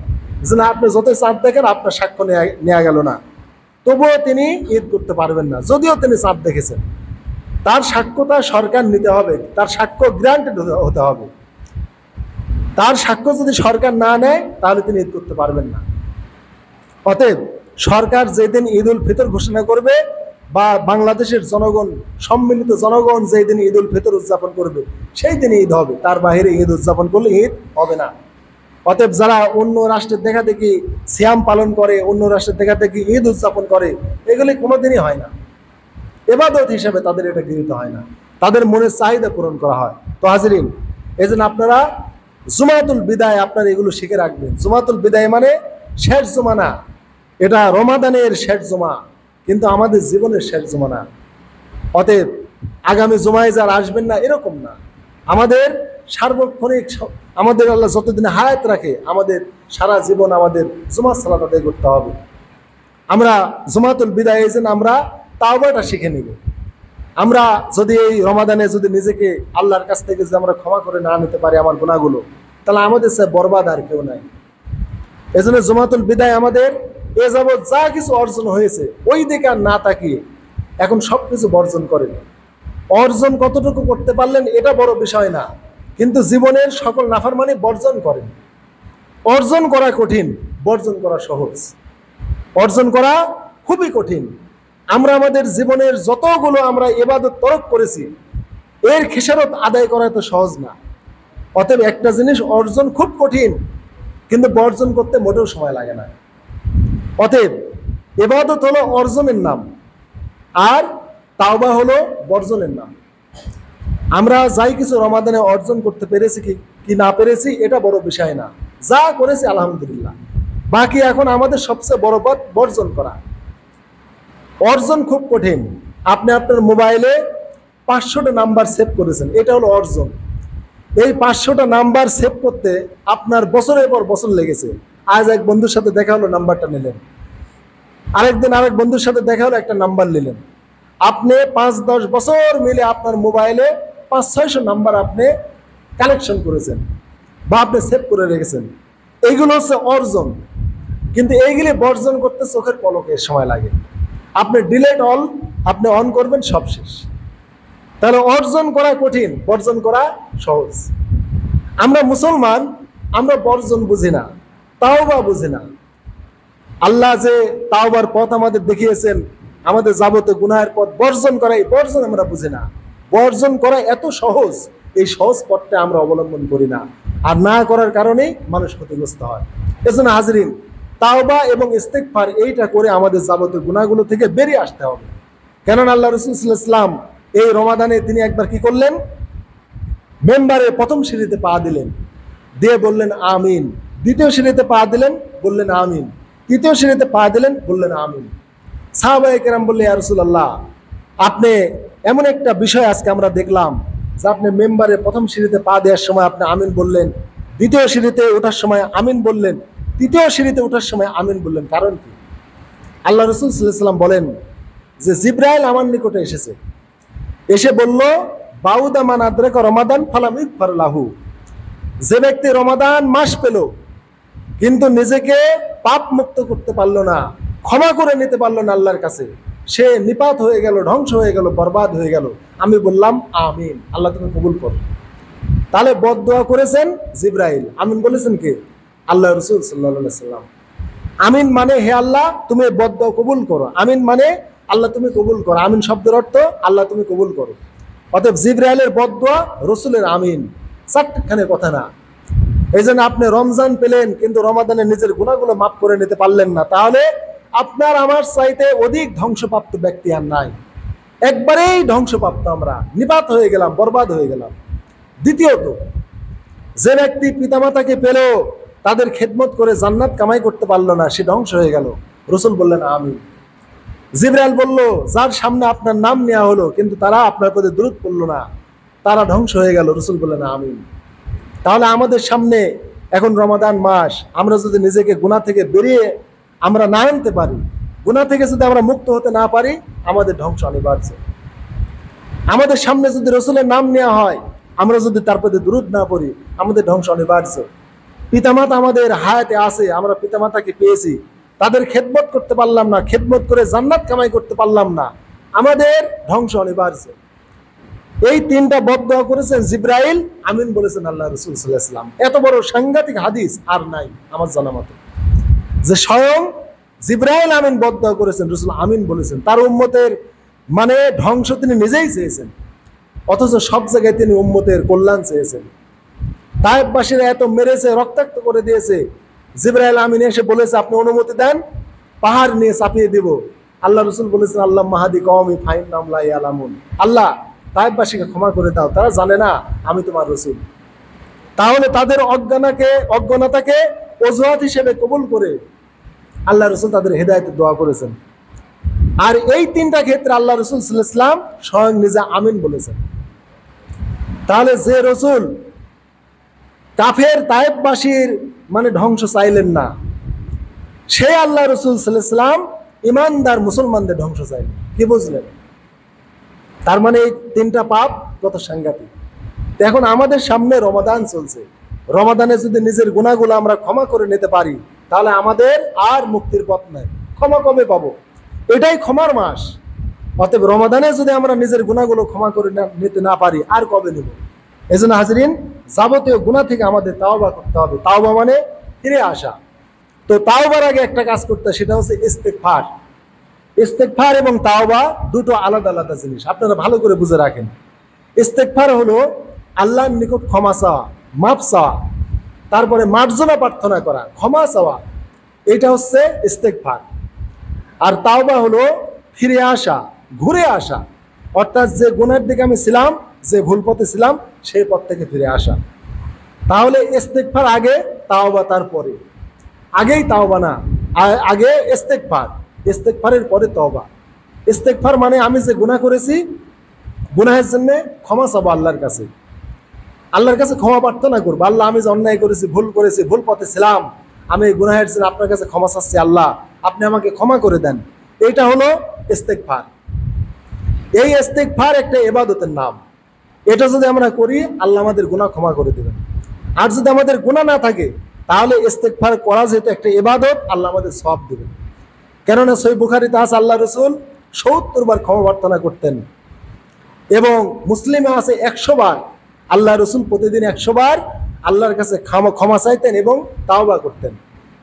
যে না আপনি যত চাঁদ দেখেন আপনার সাক্ষ্য নেওয়া গেল না, তবুও তিনি ঈদ করতে পারবেন না। যদিও তিনি চাঁদ দেখেছেন, তার সাক্ষ্যটা সরকার নিতে হবে, তার সাক্ষ্য গ্রান্টেড হতে হবে। তার সাক্ষ্য যদি সরকার না নেয় তাহলে তিনি ঈদ করতে পারবেন না। অতএব সরকার যেদিন ঈদ উল ফিতর ঘোষণা করবে বা বাংলাদেশের জনগণ, সম্মিলিত জনগণ যেদিন ঈদ উল ফিতর উদযাপন করবে সেই দিন ঈদ হবে, তার বাইরে ঈদ উদযাপন করলে ঈদ হবে না। অতএব যারা অন্য রাষ্ট্রের দেখা দেখি সিয়াম পালন করে, অন্য রাষ্ট্রের দেখা দেখি ঈদ উদযাপন করে, এগুলি কোনোদিনই হয় না। ইবাদত হিসেবে তাদের এটা গৃহীত হয় না, তাদের মনের চাহিদা পূরণ করা হয়। তো হাজিরিন, এই জন্য আপনারা জুমাতুল বিদায় আপনারা এগুলো শিখে রাখবেন। জুমাতুল বিদায় মানে শেষ জুমা না, এটা রমাদানের শেষ জুমা, কিন্তু আমাদের জীবনের শেষ জুমা না। অতএব আগামী জুমায় যারা আসবেন না এরকম না, আমাদের সার্বক্ষণিক, আমাদের আল্লাহ যতদিন হায়াত রাখে আমাদের সারা জীবন আমাদের জুমার সালাত আদায় করতে হবে। আমরা জুমাতুল বিদায় এই জন্য আমরা তাওবাটা শিখে নিব। আমরা যদি এই রমাদানে যদি নিজেকে আল্লাহর কাছ থেকে যদি আমরা ক্ষমা করে না নিতে পারি আমার গুনাহগুলো, তাহলে আমাদের সে বরবাদ আর কেউ নাই। এই জন্য জুমাতুল বিদায় আমাদের এ যাবৎ যা কিছু অর্জন হয়েছে ওই দিকে আর না তাকিয়ে এখন সব কিছু বর্জন করেন, অর্জন কতটুকু করতে পারলেন এটা বড় বিষয় না, কিন্তু জীবনের সকল নাফরমানি বর্জন করেন। অর্জন করা কঠিন, বর্জন করা সহজ। অর্জন করা খুবই কঠিন। আমরা আমাদের জীবনের যতগুলো আমরা ইবাদত তরক করেছি এর খেসারত আদায় করা এত সহজ না। অতএব একটা জিনিস অর্জন খুব কঠিন, কিন্তু বর্জন করতে মোটেও সময় লাগে না। অতএব ইবাদত হলো অর্জনের নাম, আর তাওবা হলো বর্জনের নাম। আমরা যাই কিছু রমাদানে অর্জন করতে পেরেছি কি না পেরেছি এটা বড় বিষয় না, যা করেছি আলহামদুলিল্লাহ। বাকি এখন আমাদের সবচেয়ে বড় পথ বর্জন করা। অর্জন খুব কঠিন। আপনি আপনার মোবাইলে 500টা নাম্বার সেভ করেছেন, এটা হলো অর্জন। এই 500টা নাম্বার সেভ করতে আপনার বছরের পর বছর লেগেছে। আজ এক বন্ধুর সাথে দেখা হলো, নাম্বারটা নিলেন। আরেকদিন আরেক বন্ধুর সাথে দেখা হলো, একটা নাম্বার নিলেন। আপনি 5-10 বছর মিলে আপনার মোবাইলে 500-600 নাম্বার আপনি কালেকশন করেছেন বা আপনি সেভ করে রেখেছেন। এইগুলো হচ্ছে অর্জন, কিন্তু এইগুলি বর্জন করতে চোখের পলকে সময় লাগে। আপনি ডিলেট অল আপনি অন করবেন, সব শেষ। তাহলে অর্জন করা কঠিন, বর্জন করা সহজ। আমরা মুসলমান, আমরা বর্জন বুঝি না, তাওবা বুঝি না। আল্লাহ যে তাওবার পথ আমাদের দেখিয়েছেন, আমাদের যাবতীয় গুনাহের পথ বর্জন করা, এই বর্জন আমরা বুঝি না। বর্জন করা এত সহজ, এই সহজ পথটা আমরা অবলম্বন করি না, আর না করার কারণেই মানুষ ক্ষতিগ্রস্ত হয়। এজন্য হাজরিন, তাওবা এবং ইস্তেগফার এইটা করে আমাদের যাবতীয় গুনাহগুলো থেকে বেরিয়ে আসতে হবে। কেননা আল্লাহ রাসূল সাল্লাল্লাহু আলাইহি ওয়াসাল্লাম এই রমাদানে তিনি একবার কি করলেন, মেম্বারে প্রথম সিঁড়িতে পা দিলেন, দিয়ে বললেন আমিন। দ্বিতীয় সিঁড়িতে পা দিলেন, বললেন আমিন। তৃতীয় সিঁড়িতে পা দিলেন, বললেন আমিন। সাহাবায়ে কেরাম বললেন, ইয়া রাসূলুল্লাহ, আপনি এমন একটা বিষয় আজকে আমরা দেখলাম যে আপনি মেম্বারে প্রথম সিঁড়িতে পা দেওয়ার সময় আপনি আমিন বললেন, দ্বিতীয় সিঁড়িতে ওঠার সময় আমিন বললেন, তৃতীয় সিঁড়িতে ওঠার সময় আমিন বললেন, কারণ কি? আল্লাহ রাসূল সাল্লাল্লাহু আলাইহি ওয়াসাল্লাম বলেন যে জিবরাইল আমার নিকটে এসেছে, এসে বলল, বাউদা মান আদরাকা রমাদান ফালাম ইগফার লাহু। যে ব্যক্তি রমাদান মাস পেল কিন্তু নিজেকে পাপ মুক্ত করতে পারলো না, ক্ষমা করে নিতে পারলো না আল্লাহর কাছে, সে নিপাত হয়ে গেল, ধ্বংস হয়ে গেল, বরবাদ হয়ে গেল। আমি বললাম আমিন, আল্লাহ তুমি কবুল করো। তাহলে বদদোয়া করেছেন জিবরাইল, আমিন বলেছেন কে? আল্লাহ রাসূল সাল্লাল্লাহু আলাইহি ওয়াসাল্লাম। আমিন মানে হে আল্লাহ তুমি বদদোয়া কবুল করো, আমিন মানে আল্লাহ তুমি কবুল করো। আমিন শব্দের অর্থ আল্লাহ তুমি কবুল করো। অতএব জিবরাইলের বদদোয়া, রসুলের আমিন, চারখানে কথা না। এই জন্য আপনি রমজান পেলেন কিন্তু রমাদানে নিজের গুনাহগুলো মাফ করে নিতে পারলেন না, তাহলে আপনার আমার চাইতে অধিক ধ্বংসপ্রাপ্ত ব্যক্তি আর নাই। একবারেই ধ্বংসপ্রাপ্ত, আমরা নিপাত হয়ে গেলাম, বরবাদ হয়ে গেলাম। দ্বিতীয়ত, যে ব্যক্তি পিতামাতাকে পেল তাদের খেদমত করে জান্নাত কামাই করতে পারলো না, সে ধ্বংস হয়ে গেল। রসুল বললেন আমিন। জিবরাইল বলল, যার সামনে আপনার নাম নেওয়া হলো কিন্তু তারা আপনার প্রতি দুরূদ পড়লো না, তারা ধ্বংস হয়ে গেল। রসুল বললেন আমিন। তাহলে আমাদের সামনে এখন রমাদান মাস, আমরা যদি নিজেকে গুনাহ থেকে বেরিয়ে আমরা না আনতে পারি, গুনাহ থেকে যদি আমরা মুক্ত হতে না পারি, আমাদের ধ্বংস অনিবার্য। আমাদের সামনে যদি রসুলের নাম নেওয়া হয়, আমরা যদি তার প্রতি দুরূদ না পড়ি, আমাদের ধ্বংস অনিবার্য। পিতামাতা আমাদের হায়াতে আছে, আমরা পিতামাতাকে পেয়েছি, তাদের খেদমত করতে পারলাম না, খেদমত করে জান্নাত কামাই করতে পারলাম না, আমাদের ধ্বংস অনিবার্য। এই তিনটা বদদোয়া করেছেন জিবরাইল, আমিন বলেছেন আল্লাহ রাসূল সাল্লাল্লাহু আলাইহি ওয়াসাল্লাম। এত বড় সাংঘাতিক হাদিস আর নাই আমার জানা মতে, যে স্বয়ং জিবরাইল আমিন বদদোয়া করেছেন, রাসূল আমিন বলেছেন। তার উম্মতের মানে ধ্বংস তিনি নিজেই চেয়েছেন, অথচ সব জায়গায় তিনি উম্মতের কল্যাণ চেয়েছেন। তায়েফবাসীরা এত মেরেছে, রক্তাক্ত করে দিয়েছে, জিবরাইল আমিন এসে বলেছে আপনি অনুমতি দেন, পাহাড় নিয়ে চাপিয়ে দিব। আল্লাহ রাসূল বলেছেন আল্লাহ মাহাদি কওমি ফাইন্নাহুম লা ইয়ালামুন, আল্লাহ তায়েফবাসীকে ক্ষমা করে দাও, তারা জানে না আমি তোমার রাসূল। তাহলে তাদের অজ্ঞানতাকে অজুহাত হিসেবে কবুল করে আল্লাহ রাসূল তাদের হেদায়েতের দোয়া করেছেন। আর এই তিনটা ক্ষেত্রে আল্লাহ রাসূল সাল্লাল্লাহু আলাইহি ওয়াসাল্লাম স্বয়ং নিজে আমিন বলেছেন। তাহলে যে রাসূল কাফের তায়েফবাসীর মানে ধ্বংস চাইলেন না, সে আল্লাহ রাসূল সাল্লাল্লাহু আলাইহি ওয়াসাল্লাম ইমানদার মুসলমানদের ধ্বংস চাইলেন। কি বুঝলেন? তার মানে এই তিনটা পাপ কত সাংঘাতিক। এখন আমাদের সামনে রমাদান চলছে, রমাদানে যদি নিজের গুনাহগুলো আমরা ক্ষমা করে নিতে পারি, তাহলে আমাদের আর মুক্তির পথ নাই। ক্ষমা কবে পাবো? এটাই ক্ষমার মাস। অতএব রমাদানে যদি আমরা নিজের গুনাহগুলো ক্ষমা করে নিতে না পারি আর কবে নেব? এজন্য হাজরিন, যাবতীয় গুনাহ থেকে আমাদের তাওবা করতে হবে। তাওবা মানে ফিরে আসা। তো তাওবার আগে একটা কাজ করতে, সেটা হচ্ছে ইস্তেগফার। ইস্তেগফার এবং তাওবা দুটো আলাদা আলাদা জিনিস, আপনারা ভালো করে বুঝে রাখেন। ইস্তেগফার হলো আল্লাহর নিকট ক্ষমা চাওয়া, মাফ চাওয়া, তারপরে মার্জনা প্রার্থনা করা, ক্ষমা চাওয়া, এটা হচ্ছে ইস্তেগফার। আর তাওবা হলো ফিরে আসা, ঘুরে আসা, অর্থাৎ যে গুনাহের দিকে আমি ছিলাম, যে ভুল পথে ছিলাম, সেই পথ থেকে ফিরে আসা। তাহলে ইস্তেগফার আগে, তাওবা তারপরে। আগেই তাওবা না, আগে ইস্তেগফার, ইস্তেগফারের পরে তওবা। ইস্তেগফার মানে আমি যে গুনাহ করেছি, গুনাহের জন্য ক্ষমা চাবো আল্লাহর কাছে, আল্লাহর কাছে ক্ষমা প্রার্থনা করবো। আল্লাহ, আমি যে অন্যায় করেছি, ভুল করেছি, ভুল পথে ছিলাম, আমি এই গুনাহের জন্য আপনার কাছে ক্ষমা চাচ্ছি, আল্লাহ আপনি আমাকে ক্ষমা করে দেন। এইটা হলো ইস্তেগফার। এই ইস্তেগফার একটা ইবাদতের নাম। এটা যদি আমরা করি, আল্লাহ আমাদের গুনাহ ক্ষমা করে দেবেন। আর যদি আমাদের গুনাহ না থাকে, তাহলে ইস্তেগফার করা যেহেতু একটা ইবাদত, আল্লাহ আমাদের সওয়াব দেবেন। কেননা সহিহ বুখারীতে আছে আল্লাহ রাসূল ৭০ বার ক্ষমা প্রার্থনা করতেন, এবং মুসলিমে আছে ১০০ বার। আল্লাহ রাসূল প্রতিদিন ১০০ বার আল্লাহর কাছে ক্ষমা চাইতেন এবং তাওবা করতেন।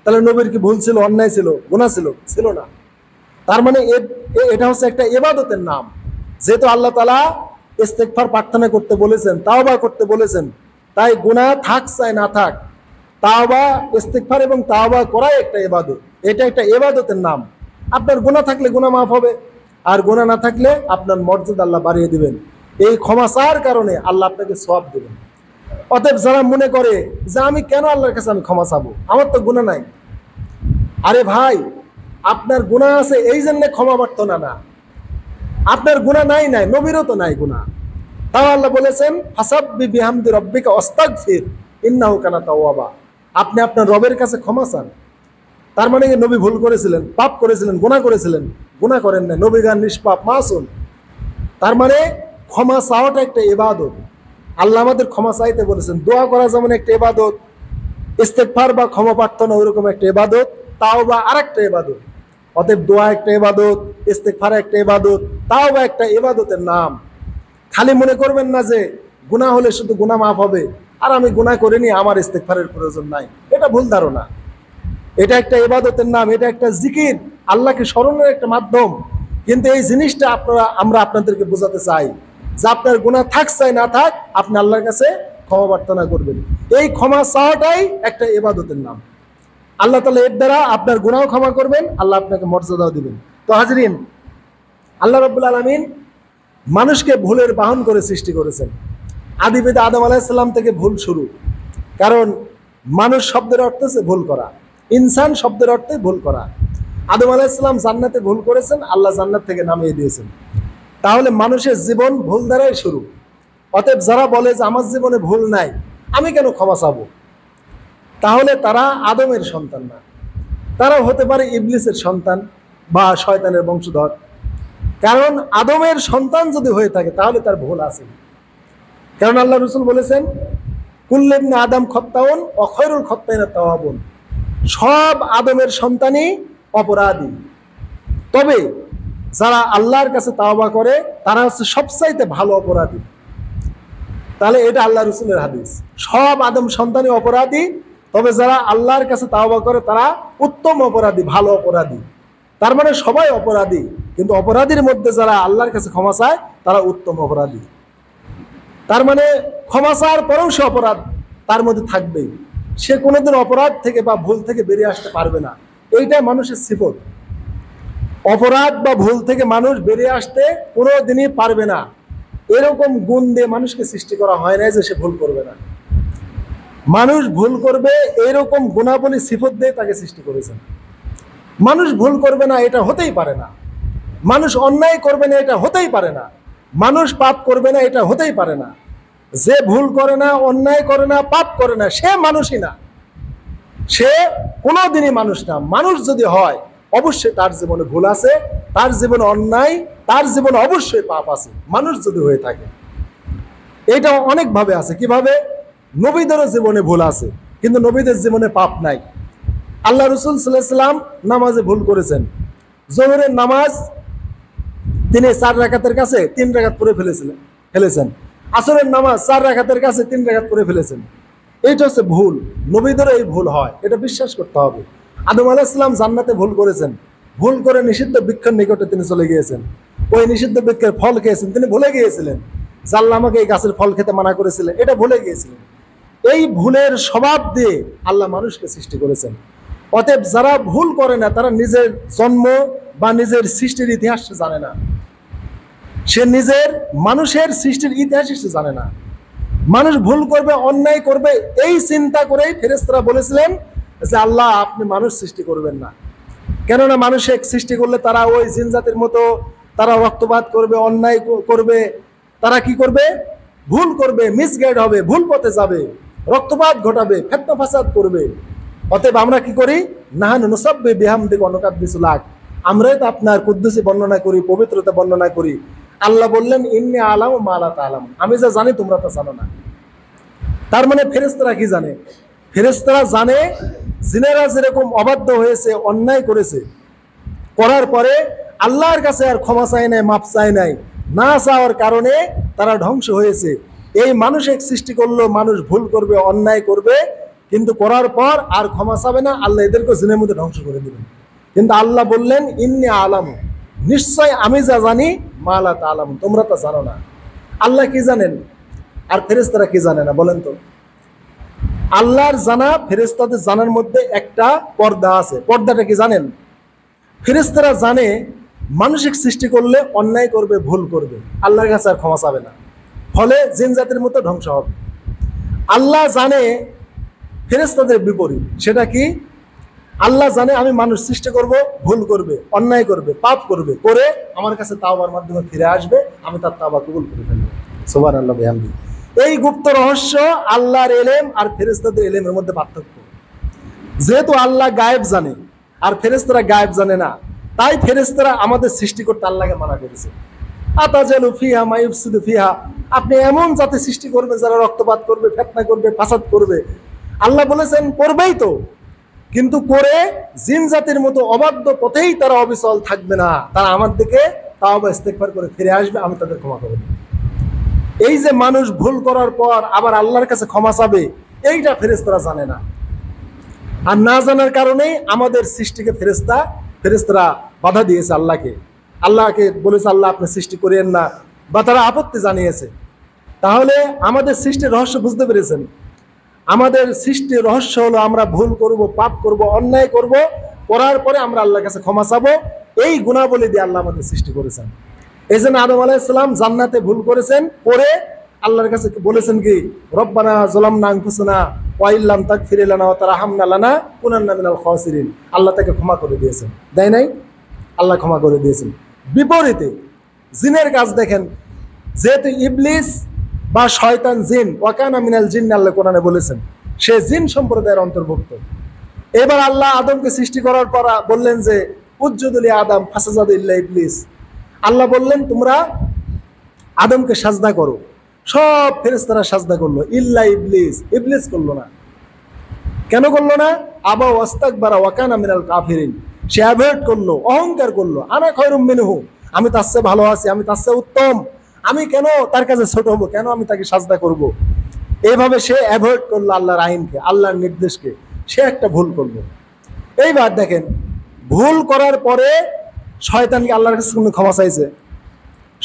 তাহলে নবীর কি ভুল ছিল, অন্যায় ছিল, গুনাহ ছিল? ছিল না। তার মানে এটা হচ্ছে একটা ইবাদতের নাম। যেহেতু আল্লাহ তাআলা ইস্তেগফার প্রার্থনা করতে বলেছেন, তাওবা করতে বলেছেন, তাই গুনাহ থাক চাই না থাক, তাওবা, ইস্তেগফার এবং তাওবা করাই একটা ইবাদত। এটা একটা ইবাদতের নাম। আপনার গুনাহ থাকলে গুনাহ মাফ হবে, আর গুনাহ না থাকলে আপনার মর্যাদা আল্লাহ বাড়িয়ে দিবেন। এই ক্ষমা চাওয়ার কারণে আল্লাহ আপনাকে সওয়াব দেবেন। অতএব যারা মনে করে যে আমি কেন আল্লাহর কাছে আমি ক্ষমা চাবো, আমার তো গুনাহ নাই, আরে ভাই, আপনার গুনাহ আছে এই জন্য ক্ষমা প্রার্থনা না, আপনার গুনাহ নাই, নবীরও তো নাই গুনাহ। তাও আল্লাহ বলেছেন ফাসাব্বি বিহামদি রাব্বিকা ওয়াস্তাগফির ইন্নাহু কানা তাওয়াবা। আপনি আপনার রবের কাছে ক্ষমা চান। তার মানে নবী ভুল করেছিলেন, পাপ করেছিলেন, গুনাহ করেছিলেন? গুনাহ করেন না, নবীগণ নিষ্পাপ, মাসুম। তার মানে ক্ষমা চাওয়াটা একটা ইবাদত। আল্লাহ আমাদের ক্ষমা চাইতে বলেছেন। দোয়া করা যেমন একটা ইবাদত, ইস্তেগফার বা ক্ষমা প্রার্থনা ওইরকম একটা ইবাদত, তাওবা আরেকটা ইবাদত। অতএব দোয়া একটা ইবাদত, ইস্তেগফার একটা ইবাদত, তাওবা একটা ইবাদতের নাম। খালি মনে করবেন না যে গুনাহ হলে শুধু গুনাহ মাফ হবে, আর আমি গুনাহ করিনি, আমার ইস্তেগফারের প্রয়োজন নাই। এটা ভুল ধারণা। এটা একটা ইবাদতের নাম, এটা একটা জিকির, আল্লাহকে স্মরণের একটা মাধ্যম। কিন্তু এই জিনিসটা আমরা আপনাদেরকে বোঝাতে চাই যে আপনার গুনাহ থাক চাই না থাক, আপনি আল্লাহর কাছে ক্ষমা প্রার্থনা করবেন। এই ক্ষমা চাওয়াটাই একটা ইবাদতের নাম। আল্লাহ তাআলা এর দ্বারা আপনার গুনাহ ক্ষমা করবেন, আল্লাহ আপনাকে মর্যাদাও দিবেন। তো হাজরিন, আল্লাহ রাব্বুল আলামিন মানুষকে ভুলের বাহন করে সৃষ্টি করেছেন। আদিপিতা আদম আলাইহিস সালাম থেকে ভুল শুরু। কারণ মানুষ শব্দের অর্থ হচ্ছে ভুল করা, ইনসান শব্দের অর্থে ভুল করা। আদম আলাইহিস সালাম জান্নাতে ভুল করেছেন, আল্লাহ জান্নাত থেকে নামিয়ে দিয়েছেন। তাহলে মানুষের জীবন ভুল দ্বারাই শুরু। অতএব যারা বলে যে আমার জীবনে ভুল নাই, আমি কেন ক্ষমা চাবো, তাহলে তারা আদমের সন্তান না, তারা হতে পারে ইবলিসের সন্তান বা শয়তানের বংশধর। কারণ আদমের সন্তান যদি হয়ে থাকে, তাহলে তার ভুল আছে। কারণ আল্লাহ রাসূল বলেছেন কুল্লু ইবনে আদম খত্তাউন ওয়া খায়রুল খত্তাইনা তাওয়াবুন। সব আদমের সন্তানই অপরাধী, তবে যারা আল্লাহর কাছে তাওবা করে তারা হচ্ছে সবচাইতে ভালো অপরাধী। তাহলে এটা আল্লাহ রাসূলের হাদিস। সব আদম সন্তানই অপরাধী, তবে যারা আল্লাহর কাছে তাওবা করে তারা উত্তম অপরাধী, ভালো অপরাধী। তার মানে সবাই অপরাধী, কিন্তু অপরাধীর মধ্যে যারা আল্লাহর কাছে ক্ষমা চায় তারা উত্তম অপরাধী। তার মানে ক্ষমা চাওয়ার পরেও সে অপরাধ তার মধ্যে থাকবেই, সে কোনোদিন অপরাধ থেকে বা ভুল থেকে বেরিয়ে আসতে পারবে না। এইটাই মানুষের সিফত। অপরাধ বা ভুল থেকে মানুষ বেরিয়ে আসতে কোনোদিনই পারবে না। এরকম গুণ দিয়ে মানুষকে সৃষ্টি করা হয় না যে সে ভুল করবে না। মানুষ ভুল করবে এরকম গুণাবলী সিফত দিয়ে তাকে সৃষ্টি করেছেন। মানুষ ভুল করবে না এটা হতেই পারে না, মানুষ অন্যায় করবে না এটা হতেই পারে না, মানুষ পাপ করবে না এটা হতেই পারে না। যে ভুল করে না, অন্যায় করে না, পাপ করে না, সে মানুষই না, সে কোনোদিনই মানুষ না। মানুষ যদি হয়, অবশ্যই তার জীবনে ভুল আছে, তার জীবনে অন্যায়, তার জীবনে অবশ্যই পাপ আছে, মানুষ যদি হয়ে থাকে। এটা অনেকভাবে আছে। কিভাবে? নবীদেরও জীবনে ভুল আছে, কিন্তু নবীদের জীবনে পাপ নাই। আল্লাহ রাসূল সাল্লাল্লাহু আলাইহি ওয়াসাল্লাম নামাজে ভুল করেছেন। যোহরের নামাজ তিনি 4 রাকাতের কাছে 3 রাকাত পড়ে ফেলেছেন। আসরের নামাজ 4 রাকাতের কাছে 3 রাকাত পড়ে ফেলেছেন। এইটা হচ্ছে ভুল। নবীদেরও এই ভুল হয়, এটা বিশ্বাস করতে হবে। আদম আলাইহিস সালাম জান্নাতে ভুল করেছেন, ভুল করে নিষিদ্ধ বৃক্ষের নিকটে তিনি চলে গিয়েছেন। ওই নিষিদ্ধ বৃক্ষের ফল খেয়েছেন, তিনি ভুলে গিয়েছিলেন যে আল্লাহ আমাকে এই গাছের ফল খেতে মানা করেছিলেন, এটা ভুলে গিয়েছিলেন। এই ভুলের স্বভাব দিয়ে আল্লাহ মানুষকে সৃষ্টি করেছেন। অতএব যারা ভুল করে না তারা নিজের জন্ম বা নিজের সৃষ্টির ইতিহাস জানে না, সে নিজের মানুষের সৃষ্টির ইতিহাস সে জানে না। মানুষ ভুল করবে, অন্যায় করবে, এই চিন্তা করেই ফেরেশতারা বলেছিলেন যে আল্লাহ আপনি মানুষ সৃষ্টি করবেন না, কেননা মানুষে সৃষ্টি করলে তারা ওই জিন জাতির মতো তারা রক্তপাত করবে, অন্যায় করবে, তারা কি করবে, ভুল করবে, মিসগাইড হবে, ভুল পথে যাবে, রক্তপাত ঘটাবে, ফিতনা ফাসাদ করবে। অতএব আমরা কি করি, নাহানু নুসাব্বিহু বিহামদিহি ওয়া নুকাদ্দিসু লাক, আমরাই তো আপনার কুদ্দুসি বর্ণনা করি, পবিত্রতা বর্ণনা করি। আল্লাহ বললেন ইন্নী আলামু মা লা তা'লামুন, আমি যা জানি তোমরা তা জানো না। তার মানে ফেরেশতারা কি জানে? ফেরেশতারা জানে জিনেরা যেরকম অবাধ্য হয়েছে, অন্যায় করেছে, করার পরে আল্লাহর কাছে আর ক্ষমা চায় নাই, মাপ চায় নাই, না চাওয়ার কারণে তারা ধ্বংস হয়েছে। এই মানুষ এক সৃষ্টি করলো, মানুষ ভুল করবে, অন্যায় করবে, কিন্তু করার পর আর ক্ষমা চাবে না, আল্লাহ এদেরকে জিনের মধ্যে ধ্বংস করে দিবেন। কিন্তু আল্লাহ বললেন ইন্নী আলামু, নিশ্চয় আমি যা জানি, মা লা তা'লামুন, তোমরা তা জানো না। আল্লাহ কি জানেন আর ফেরেশতারা কি জানে না বলেন তো? আল্লাহর জানা ফেরেশতাদের জানার মধ্যে একটা পর্দা আছে। পর্দাটা কি জানেন? ফেরেশতারা জানে মানসিক সৃষ্টি করলে অন্যায় করবে, ভুল করবে, আল্লাহর কাছে আর ক্ষমা চাবে না, ফলে জিন জাতির মতো ধ্বংস হবে। আল্লাহ জানে ফেরেশতাদের বিপরীত। সেটা কি? আল্লাহ জানে আমি মানুষ সৃষ্টি করব, ভুল করবে, অন্যায় করবে, পাপ করবে, করে আমার কাছে তাওবার মাধ্যমে ফিরে আসবে, আমি তার তাওবা কবুল করে ফেলবো। সুবহানাল্লাহ বিহামদিহি। এই গুপ্ত রহস্য আল্লাহর ইলম আর ফেরেশতাদের ইলমের মধ্যে পার্থক্য। যেহেতু আল্লাহ গায়েব জানে আর ফেরেশতারা গায়েব জানে না, তাই ফেরেশতারা আমাদের সৃষ্টি করতে আল্লাহকে মানা করেছে। আতাজালু ফিহা মা ইফসিদু ফিহা, আপনি এমন জাতি সৃষ্টি করবে যারা রক্তপাত করবে, ফিতনা করবে, ফাসাদ করবে। আল্লাহ বলেছেন করবেই তো, কিন্তু করে জিন জাতির মতো অবাধ্য পথেই তারা অবিচল থাকবে না, তারা আমার দিকে তাওবা ইস্তেগফার করে ফিরে আসবে, আমি তাদের ক্ষমা করে দেব। এই যে মানুষ ভুল করার পর আবার আল্লাহর কাছে ক্ষমা চাবে, এইটা ফেরেশতারা জানে না। আর না জানার কারণেই আমাদের সৃষ্টিকে ফেরেশতারা বাধা দিয়েছে আল্লাহকে বলেছে আল্লাহ আপনি সৃষ্টি করেন না, বা তারা আপত্তি জানিয়েছে। তাহলে আমাদের সৃষ্টির রহস্য বুঝতে পেরেছেন? আমাদের সৃষ্টির রহস্য হলো আমরা ভুল করব, পাপ করব, অন্যায় করব, করার পরে আমরা আল্লাহর কাছে ক্ষমা চাবো। এই গুণাবলী দিয়ে আল্লাহ আমাদের সৃষ্টি করেছেন। এই জন্য আদম আলাইহিস সালাম জান্নাতে ভুল করেছেন, করে আল্লাহর কাছে বলেছেন কি, রব্বানা যালামনা আনফুসানা ওয়া ইল্লাম তাগফির লানা ওয়া তারহামনা লানাকুনান্না মিনাল খাসিরিন। আল্লাহ তাকে ক্ষমা করে দিয়েছেন, দেয় নাই? আল্লাহ ক্ষমা করে দিয়েছেন। বিপরীতে জিনের কাজ দেখেন, যেহেতু ইবলিস বা শয়তান জিন, ওয়া কানা মিনাল জিন্নি, আল্লাহ কোরআনে বলেছেন সে জিন সম্প্রদায়ের অন্তর্ভুক্ত। এবার আল্লাহ আদমকে সৃষ্টি করার পর বললেন যে উজুদু লি আদম ফাসাজাদা ইল্লা ইবলিস। আল্লাহ বললেন তোমরা আদমকে সাজদা করো, সব ফেরেশতারা সাজদা করলো, ইল্লা ইবলিস, ইবলিস করলো না। কেন করলো না? আবা ওয়াস্তাকবারা ওয়া কানা মিনাল কাফিরিন, সে অ্যাভয়েড করলো, অহংকার করলো, আনা খায়রুম মিনহু, আমি তার চেয়ে ভালো আছি, আমি তার চেয়ে উত্তম, আমি কেন তার কাছে ছোট হবো, কেন আমি তাকে সাজদা করব। এইভাবে সে অ্যাভয়েড করলো আল্লাহর আইনকে, আল্লাহর নির্দেশকে, সে একটা ভুল করলো। এইবার দেখেন, ভুল করার পরে শয়তানকে আল্লাহর কাছে কোনো ক্ষমা চাইছে?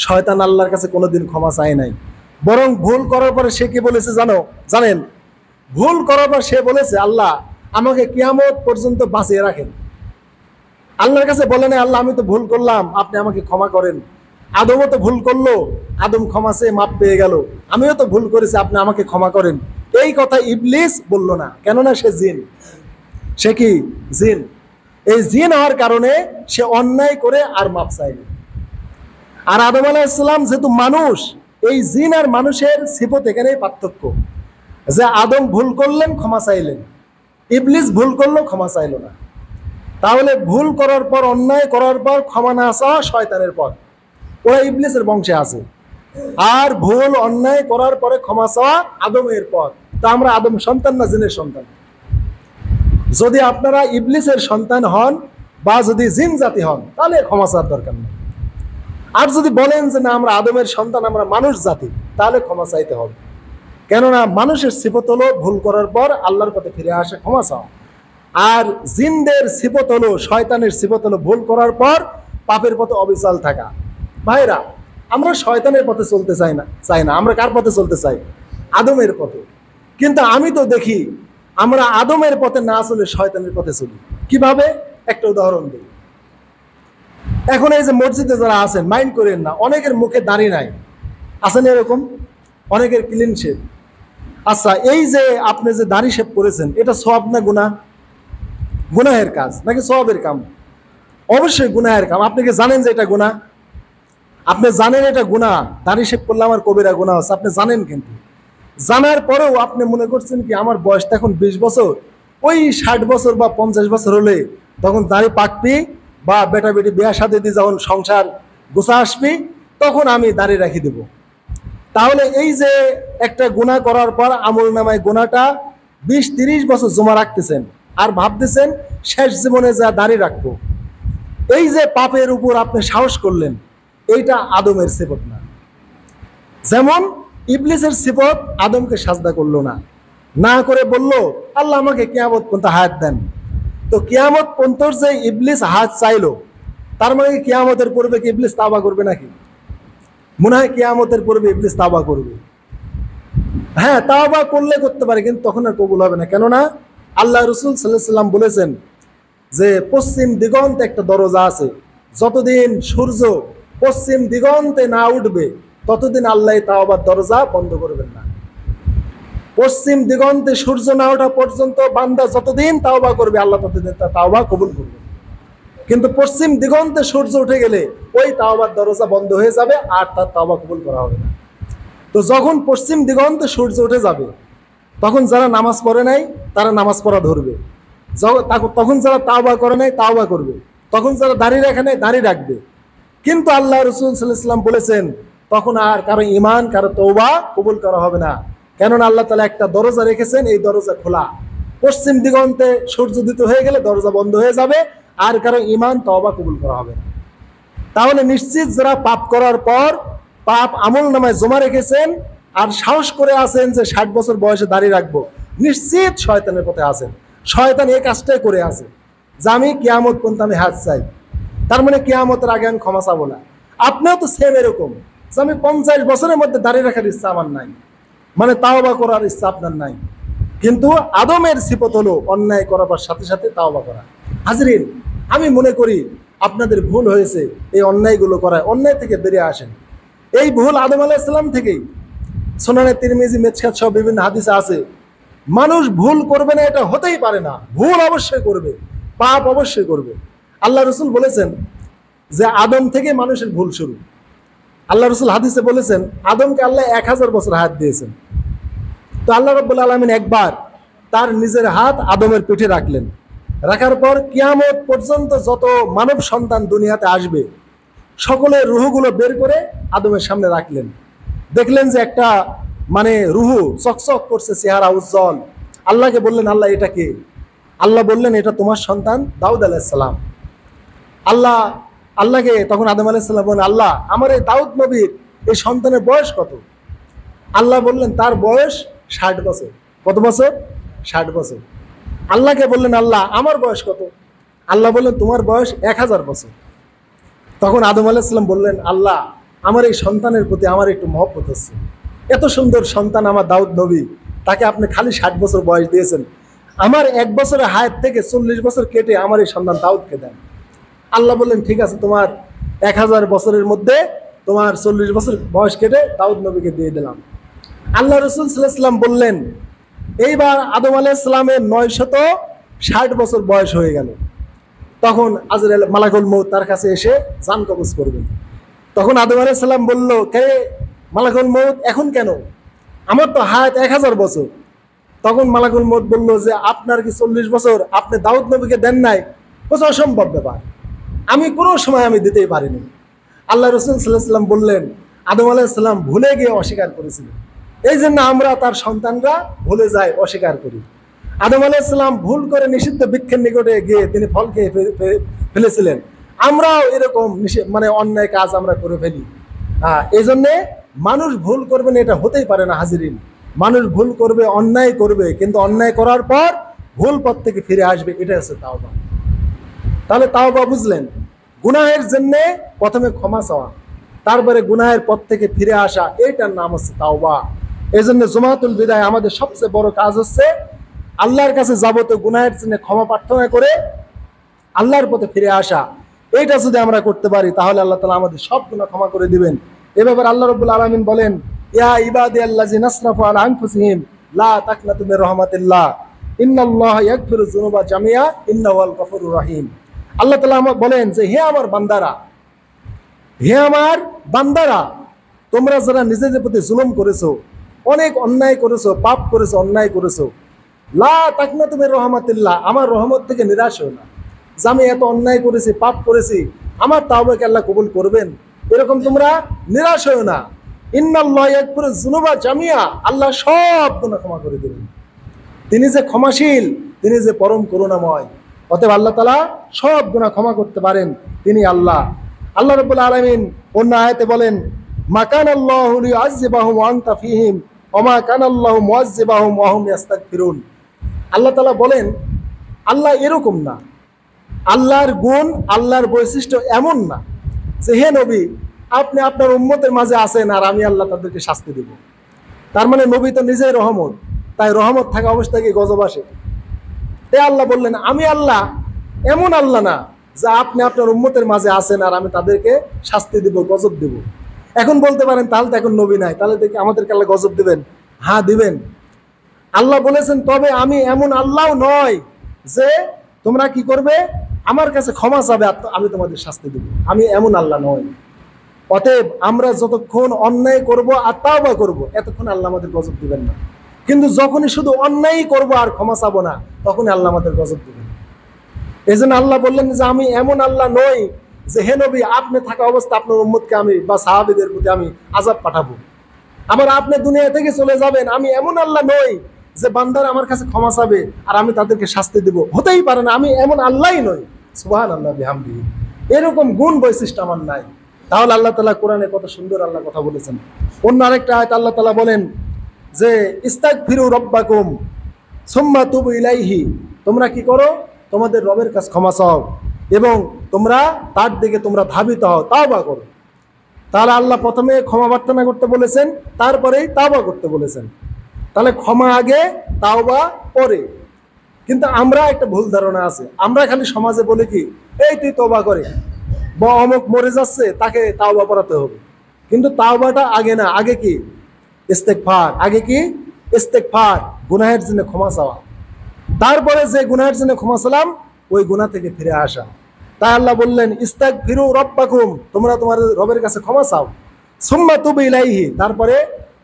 শয়তান আল্লাহর কাছে কোনোদিন ক্ষমা চায় নাই। বরং ভুল করার পরে সে কি বলেছে জানেন? ভুল করার পর সে বলেছে আল্লাহ আমাকে কিয়ামত পর্যন্ত বাঁচিয়ে রাখেন। আল্লাহর কাছে বলে না আল্লাহ আমি তো ভুল করলাম, আপনি আমাকে ক্ষমা করেন। আদমও তো ভুল করলো, আদম ক্ষমা চেয়ে মাপ পেয়ে গেল, আমিও তো ভুল করেছি, আপনি আমাকে ক্ষমা করেন। এই কথা ইবলিস বলল না, কেননা সে জিন। সে কি? জিন। এই জিন হওয়ার কারণে সে অন্যায় করে আর মাপ চাইল। আর আদম আলাইহিস সালাম যেহেতু মানুষ, এই জিন আর মানুষের সিফত এখানেই পার্থক্য, যে আদম ভুল করলেন, ক্ষমা চাইলেন, ইবলিস ভুল করলো, ক্ষমা চাইল না। তাহলে ভুল করার পর, অন্যায় করার পর ক্ষমা না চাওয়া শয়তানের পথ, ওরা ইবলিসের বংশে আছে। আর ভুল অন্যায় করার পরে ক্ষমা চাওয়া আদমের পথ। তা আমরা আদম সন্তান না জিনের সন্তান? যদি আপনারা ইবলিসের সন্তান হন বা যদি জিন জাতি হন, তাহলে ক্ষমা চাওয়ার দরকার নেই। আর যদি বলেন যে না আমরা আদমের সন্তান, আমরা মানুষ জাতি, তাহলে ক্ষমা চাইতে হবে। কেননা মানুষের সিফত হলো ভুল করার পর আল্লাহর পথে ফিরে আসে, ক্ষমা চাওয়া। আর জিনদের সিফত হলো, শয়তানের সিফত হলো ভুল করার পর পাপের পথে অবিচল থাকা। ভাইরা, আমরা শয়তানের পথে চলতে চাই না। আমরা কার পথে চলতে চাই? আদমের পথে। কিন্তু আমি তো দেখি আমরা আদমের পথে না চলে শয়তানের পথে চলি। কিভাবে? একটা উদাহরণ দিই। এখন এই যে মসজিদে যারা আছেন, মাইন্ড করেন না, অনেকের মুখে দাড়ি নাই, আছেন এরকম? অনেকের ক্লিন শেভ। আচ্ছা, এই যে আপনি যে দাড়ি শেভ করেছেন, এটা সওয়াব না গুনাহ? গুনাহের কাজ নাকি সওয়াবের কাম? অবশ্যই গুনাহের কাম। আপনি কি জানেন যে এটা গুনাহ? আপনি জানেন এটা গুনাহ, দাড়ি শেভ করলে আমার কবিরা গুনাহ হচ্ছে, আপনি জানেন। কিন্তু জানার পরেও আপনি মনে করছেন কি আমার বয়স এখন 20 বছর, ওই 60 বছর বা 50 বছর হলে তখন দাড়ি পাকবি, বা বেটা বেটি বিয়া শাদী দিয়ে যখন সংসার গোছা আসবি, তখন আমি দাড়ি রাখি দেব। তাহলে এই যে একটা গুনাহ করার পর আমল নামায় গুনাহটা 20-30 বছর জমা রাখতেছেন, আর ভাবতেছেন শেষ জীবনে যা দাড়ি রাখবো। এই যে পাপের উপর আপনি সাহস করলেন, এইটা আদমের সিফত না। যেমন ইবলিসের সিফত আদমকে সাজদা করলো না, না করে বলল আল্লাহ আমাকে কিয়ামত পর্যন্ত হায়াত দেন। তো কিয়ামত পর্যন্ত যে ইবলিস হায়াত চাইলো, তার মানে কিয়ামতের পূর্বে কি ইবলিস তাওবা করবে নাকি? মনে হয় কিয়ামতের পূর্বে ইবলিস তাওবা করবে। হ্যাঁ, তাওবা করলে করতে পারে, কিন্তু তখন আর কবুল হবে না। কেননা আল্লাহ রাসূল সাল্লাল্লাহু আলাইহি সাল্লাম বলেছেন যে পশ্চিম দিগন্তে একটা দরজা আছে, যতদিন সূর্য পশ্চিম দিগন্তে না উঠবে ততদিন আল্লাহ তাওবার দরজা বন্ধ করবেন না। পশ্চিম দিগন্তে সূর্য না ওঠা পর্যন্ত বান্দা যতদিন তাওবা করবে, আল্লাহ ততদিন তার তাওবা কবুল করবে। কিন্তু পশ্চিম দিগন্তে সূর্য উঠে গেলে ওই তাওবার দরজা বন্ধ হয়ে যাবে, আর তার তাওবা কবুল করা হবে না। তো যখন পশ্চিম দিগন্তে সূর্য উঠে যাবে, তখন যারা নামাজ পড়ে নাই তারা নামাজ পড়া ধরবে, তখন যারা তাওবা করে নাই তাওবা করবে, তখন যারা দাড়ি রাখে নাই দাড়ি রাখবে। কিন্তু আল্লাহ রাসূল সাল্লাল্লাহু আলাইহি ওয়াসাল্লাম বলেছেন তখন আর কারো ঈমান, কারো তওবা কবুল করা হবে না। কেননা আল্লাহ তাআলা একটা দরজা রেখেছেন, এই দরজা খোলা। পশ্চিম দিগন্তে সূর্য উদিত হয়ে গেলে দরজা বন্ধ হয়ে যাবে, আর কারো ঈমান তওবা কবুল করা হবে না। তাহলে নিশ্চিত যারা পাপ করার পর পাপ আমল নামায় জমা রেখেছেন আর সাহস করে আছেন যে 60 বছর বয়সে দাড়ি রাখবো, নিশ্চিত শয়তানের পথে আছেন। শয়তান এই কাজটাই করে আছে যে আমি কিয়ামত পর্যন্ত আমি হাত চাই, তার মানে কিয়ামতের আগে আমি ক্ষমা চাবো না। আপনিও তো সেম এরকম যে আমি 50 বছরের মধ্যে দাড়ি রাখার ইচ্ছা আমার নাই, মানে তাওবা করার ইচ্ছা আপনার নাই। কিন্তু আদমের সিফত হলো অন্যায় করার সাথে সাথে তাওবা করা। হাজরিন, আমি মনে করি আপনাদের ভুল হয়েছে এই অন্যায়গুলো করায়। অন্যায় থেকে বেরিয়ে আসেন। এই ভুল আদম আলাইহিস সালাম থেকেই। সুনানে তিরমিজি, মেশকাত সহ বিভিন্ন হাদিসে আছে মানুষ ভুল করবে না এটা হতেই পারে না। ভুল অবশ্যই করবে, পাপ অবশ্যই করবে। আল্লাহ রাসূল বলেছেন যে আদম থেকে মানুষের ভুল শুরু। আল্লাহ রাসূল হাদিসে বলেছেন আদমকে আল্লাহ 1000 বছর হায়াত দিয়েছেন। তো আল্লাহ রাব্বুল আলামিন একবার তার নিজের হাত আদমের পিঠে রাখলেন। রাখার পর কিয়ামত পর্যন্ত যত মানব সন্তান দুনিয়াতে আসবে সকলের রুহগুলো বের করে আদমের সামনে রাখলেন। দেখলেন যে একটা মানে রুহু চকচক করছে, চেহারা উজ্জ্বল। আল্লাহকে বললেন আল্লাহ এটা কে? আল্লাহ বললেন এটা তোমার সন্তান দাউদ আলাইহিস সালাম। আল্লাহকে তখন আদম আলাইহিস সালাম বললেন আল্লাহ আমার এই দাউদ নবীর এই সন্তানের বয়স কত? আল্লাহ বললেন তার বয়স 60 বছর। কত বছর? 60 বছর। আল্লাহকে বললেন আল্লাহ আমার বয়স কত? আল্লাহ বললেন তোমার বয়স 1000 বছর। তখন আদম আলাইহিস সালাম বললেন আল্লাহ আমার এই সন্তানের প্রতি আমার একটু মহব্বত হচ্ছে। এত সুন্দর সন্তান আমার দাউদ নবী, তাকে আপনি খালি 60 বছর বয়স দিয়েছেন। আমার 1 বছরের হায়াত থেকে 40 বছর কেটে আমার এই সন্তান দাউদকে দেন। আল্লাহ বললেন ঠিক আছে, তোমার 1000 বছরের মধ্যে তোমার 40 বছর বয়স কেটে দাউদ নবীকে দিয়ে দিলাম। আল্লাহ রাসূল সাল্লাল্লাহু আলাইহি ওয়াসাল্লাম বললেন এইবার আদম আলাইহিস সালামের 960 বছর বয়স হয়ে গেল। তখন আজরাইল মালাকুল মউত তার কাছে এসে জান কবজ করবেন। তখন আদম আলাইহিস সালাম বলল কে মালাকুল মউত এখন কেন? আমার তো হায়াত 1000 বছর। তখন মালাকুল মউত বলল যে আপনার কি 40 বছর আপনি দাউদ নবীকে দেন নাই? বলছে অসম্ভব ব্যাপার, আমি কোনো সময় আমি দিতেই পারিনি। আল্লাহ রাসূল সাল্লাল্লাহু আলাইহি ওয়াসাল্লাম বললেন আদম আলাইহিস সালাম ভুলে গিয়ে অস্বীকার করেছিলেন, এই জন্য আমরা তার সন্তানরা ভুলে যাই, অস্বীকার করি। আদম আলাইহিস সালাম ভুল করে নিষিদ্ধ বৃক্ষের নিকটে গিয়ে তিনি ফল খেয়ে ফেলেছিলেন। আমরাও এরকম মানে অন্যায় কাজ আমরা করে ফেলি। এই জন্যে মানুষ ভুল করবে না এটা হতেই পারে না হাজিরিন। মানুষ ভুল করবে, অন্যায় করবে, কিন্তু অন্যায় করার পর ভুল পথ থেকে ফিরে আসবে, এটা হচ্ছে তাওবা। তাহলে তাওবা বুঝলেন, গুনাহের জন্য প্রথমে ক্ষমা চাওয়া, তারপরে গুনাহের পথ থেকে ফিরে আসা, এইটার নাম হচ্ছে তাওবা। এই জন্য জুমাতুল বিদায় আমাদের সবচেয়ে বড় কাজ হচ্ছে আল্লাহর কাছে যাবতীয় গুনাহের জন্য ক্ষমা প্রার্থনা করে আল্লাহর পথে ফিরে আসা। এইটা যদি আমরা করতে পারি তাহলে আল্লাহ তাআলা আমাদের সব গুনাহ ক্ষমা করে দিবেন। এ ব্যাপারে আল্লাহ রাব্বুল আলামিন বলেন, ইয়া ইবাদিয়াল্লাযিনা আসরাফু আলা আনফুসিহিম লা তাকনাতু মির রাহমাতিল্লাহ ইন্নাল্লাহা ইয়াগফিরুয যুনুবা জামিআ ইন্নাহু আল গফুরুর রহিম। আল্লাহ তাআলা আমাকে বলেন যে হে আমার বান্দারা, হে আমার বান্দারা, তোমরা যারা নিজেদের প্রতি জুলুম করেছো, অনেক অন্যায় করেছো, পাপ করেছো, অন্যায় করেছো, লা তাকনাতু মির রাহমাতিল্লাহ, আমার রহমত থেকে নিরাশ হও না। যে আমি এত অন্যায় করেছি, পাপ করেছি, আমার তাওবাকে আল্লাহ কবুল করবেন, এরকম তোমরা নিরাশ হও না। ইন্নাল্লাহা ইয়াগফিরুয যুনুবা জামিআ, আল্লাহ সব গুনাহ ক্ষমা করে দেবেন। তিনি যে ক্ষমাশীল, তিনি যে পরম করুণাময়, অতএব আল্লাহ তাআলা সব গুনাহ ক্ষমা করতে পারেন, তিনি আল্লাহ। আল্লাহ রাব্বুল আলামিন অন্য আয়াতে বলেন, মা কানাল্লাহু লিউআযযিবাহুম ওয়া আনতা ফীহিম ওয়া মা কানাল্লাহু মুআযযিবাহুম ওয়া হুম ইস্তাগফিরুন। আল্লাহ তাআলা বলেন, আল্লাহ এরকম না, আল্লাহর গুণ, আল্লাহর বৈশিষ্ট্য এমন না যে হে নবী আপনি আপনার উম্মতের মাঝে আছেন আর আমি আল্লাহ তাদেরকে শাস্তি দেব। তার মানে নবী তো নিজেই রহমত, তাই রহমত থাকা অবস্থায় কি গজব আসে? তাই আল্লাহ বললেন আমি আল্লাহ এমন আল্লাহ না যে আপনি আপনার উম্মতের মাঝে আছেন আর আমি তাদেরকে শাস্তি দেব, গজব দেব। এখন বলতে পারেন তাহলে তো এখন নবী নাই, তাহলে দেখি আমাদেরকে আল্লাহ গজব দিবেন? হ্যাঁ দিবেন। আল্লাহ বলেছেন তবে আমি এমন আল্লাহ নয় যে তোমরা কি করবে, আমার কাছে ক্ষমা চাবে আর আমি তোমাদের শাস্তি দেব, আমি এমন আল্লাহ নয়। অতএব আমরা যতক্ষণ অন্যায় করব আর তাওবা করব, এতক্ষণ আল্লাহ আমাদের গজব দিবেন না। কিন্তু যখনই শুধু অন্যায় করব আর ক্ষমা চাবো না, তখনই আল্লাহ আমাদের গজব দিবেন। এই জন্য আল্লাহ বললেন যে আমি এমন আল্লাহ নই যে হে নবী আপনি থাকা অবস্থা আপনার উম্মতকে আমি বা সাহাবীদের প্রতি আমি আযাব পাঠাবো, আবার আপনি দুনিয়া থেকে চলে যাবেন। আমি এমন আল্লাহ নই যে বান্দারা আমার কাছে ক্ষমা চাবে আর আমি তাদেরকে শাস্তি দেব, হতেই পারে না, আমি এমন আল্লাহই নই। সুবহানাল্লাহ বিহামদিহি, এরকম গুণ বৈশিষ্ট্য আমার নাই। তাহলে আল্লাহ তাআলা কোরআনে কত সুন্দর আল্লাহ কথা বলেছেন। অন্য আরেকটা আয়াত আল্লাহ তাআলা বলেন যে ইস্তাগফিরু রাব্বাকুম সুম্মা তুবু ইলাইহি, তোমরা কি করো, তোমাদের রবের কাছে ক্ষমা চাও এবং তোমরা তার দিকে তোমরা ধাবিত হও, তাওবা করো। তাহলে আল্লাহ প্রথমে ক্ষমা প্রার্থনা করতে বলেছেন, তারপরেই তাওবা করতে বলেছেন। তাহলে ক্ষমা আগে, তাওবা পরে। কিন্তু আমরা একটা ভুল ধারণা আছে, আমরা খালি সমাজে বলি কি এই তুই তওবা করে, বা অমুক মরে যাচ্ছে তাকে তাওবা করাতে হবে। কিন্তু তাওবাটা আগে না, আগে কি ইস্তেগফার, আগে কি ইস্তেগফার, গুনাহের জন্য ক্ষমা চাওয়া, তারপরে যে গুনাহের জন্য ক্ষমা চালাম ওই গুনাহ থেকে ফিরে আসা। তাই আল্লাহ বললেন ইস্তাগফিরু রাব্বাকুম, তোমরা তোমাদের রবের কাছে ক্ষমা চাও, সুম্মা তুবু ইলাইহি, তারপরে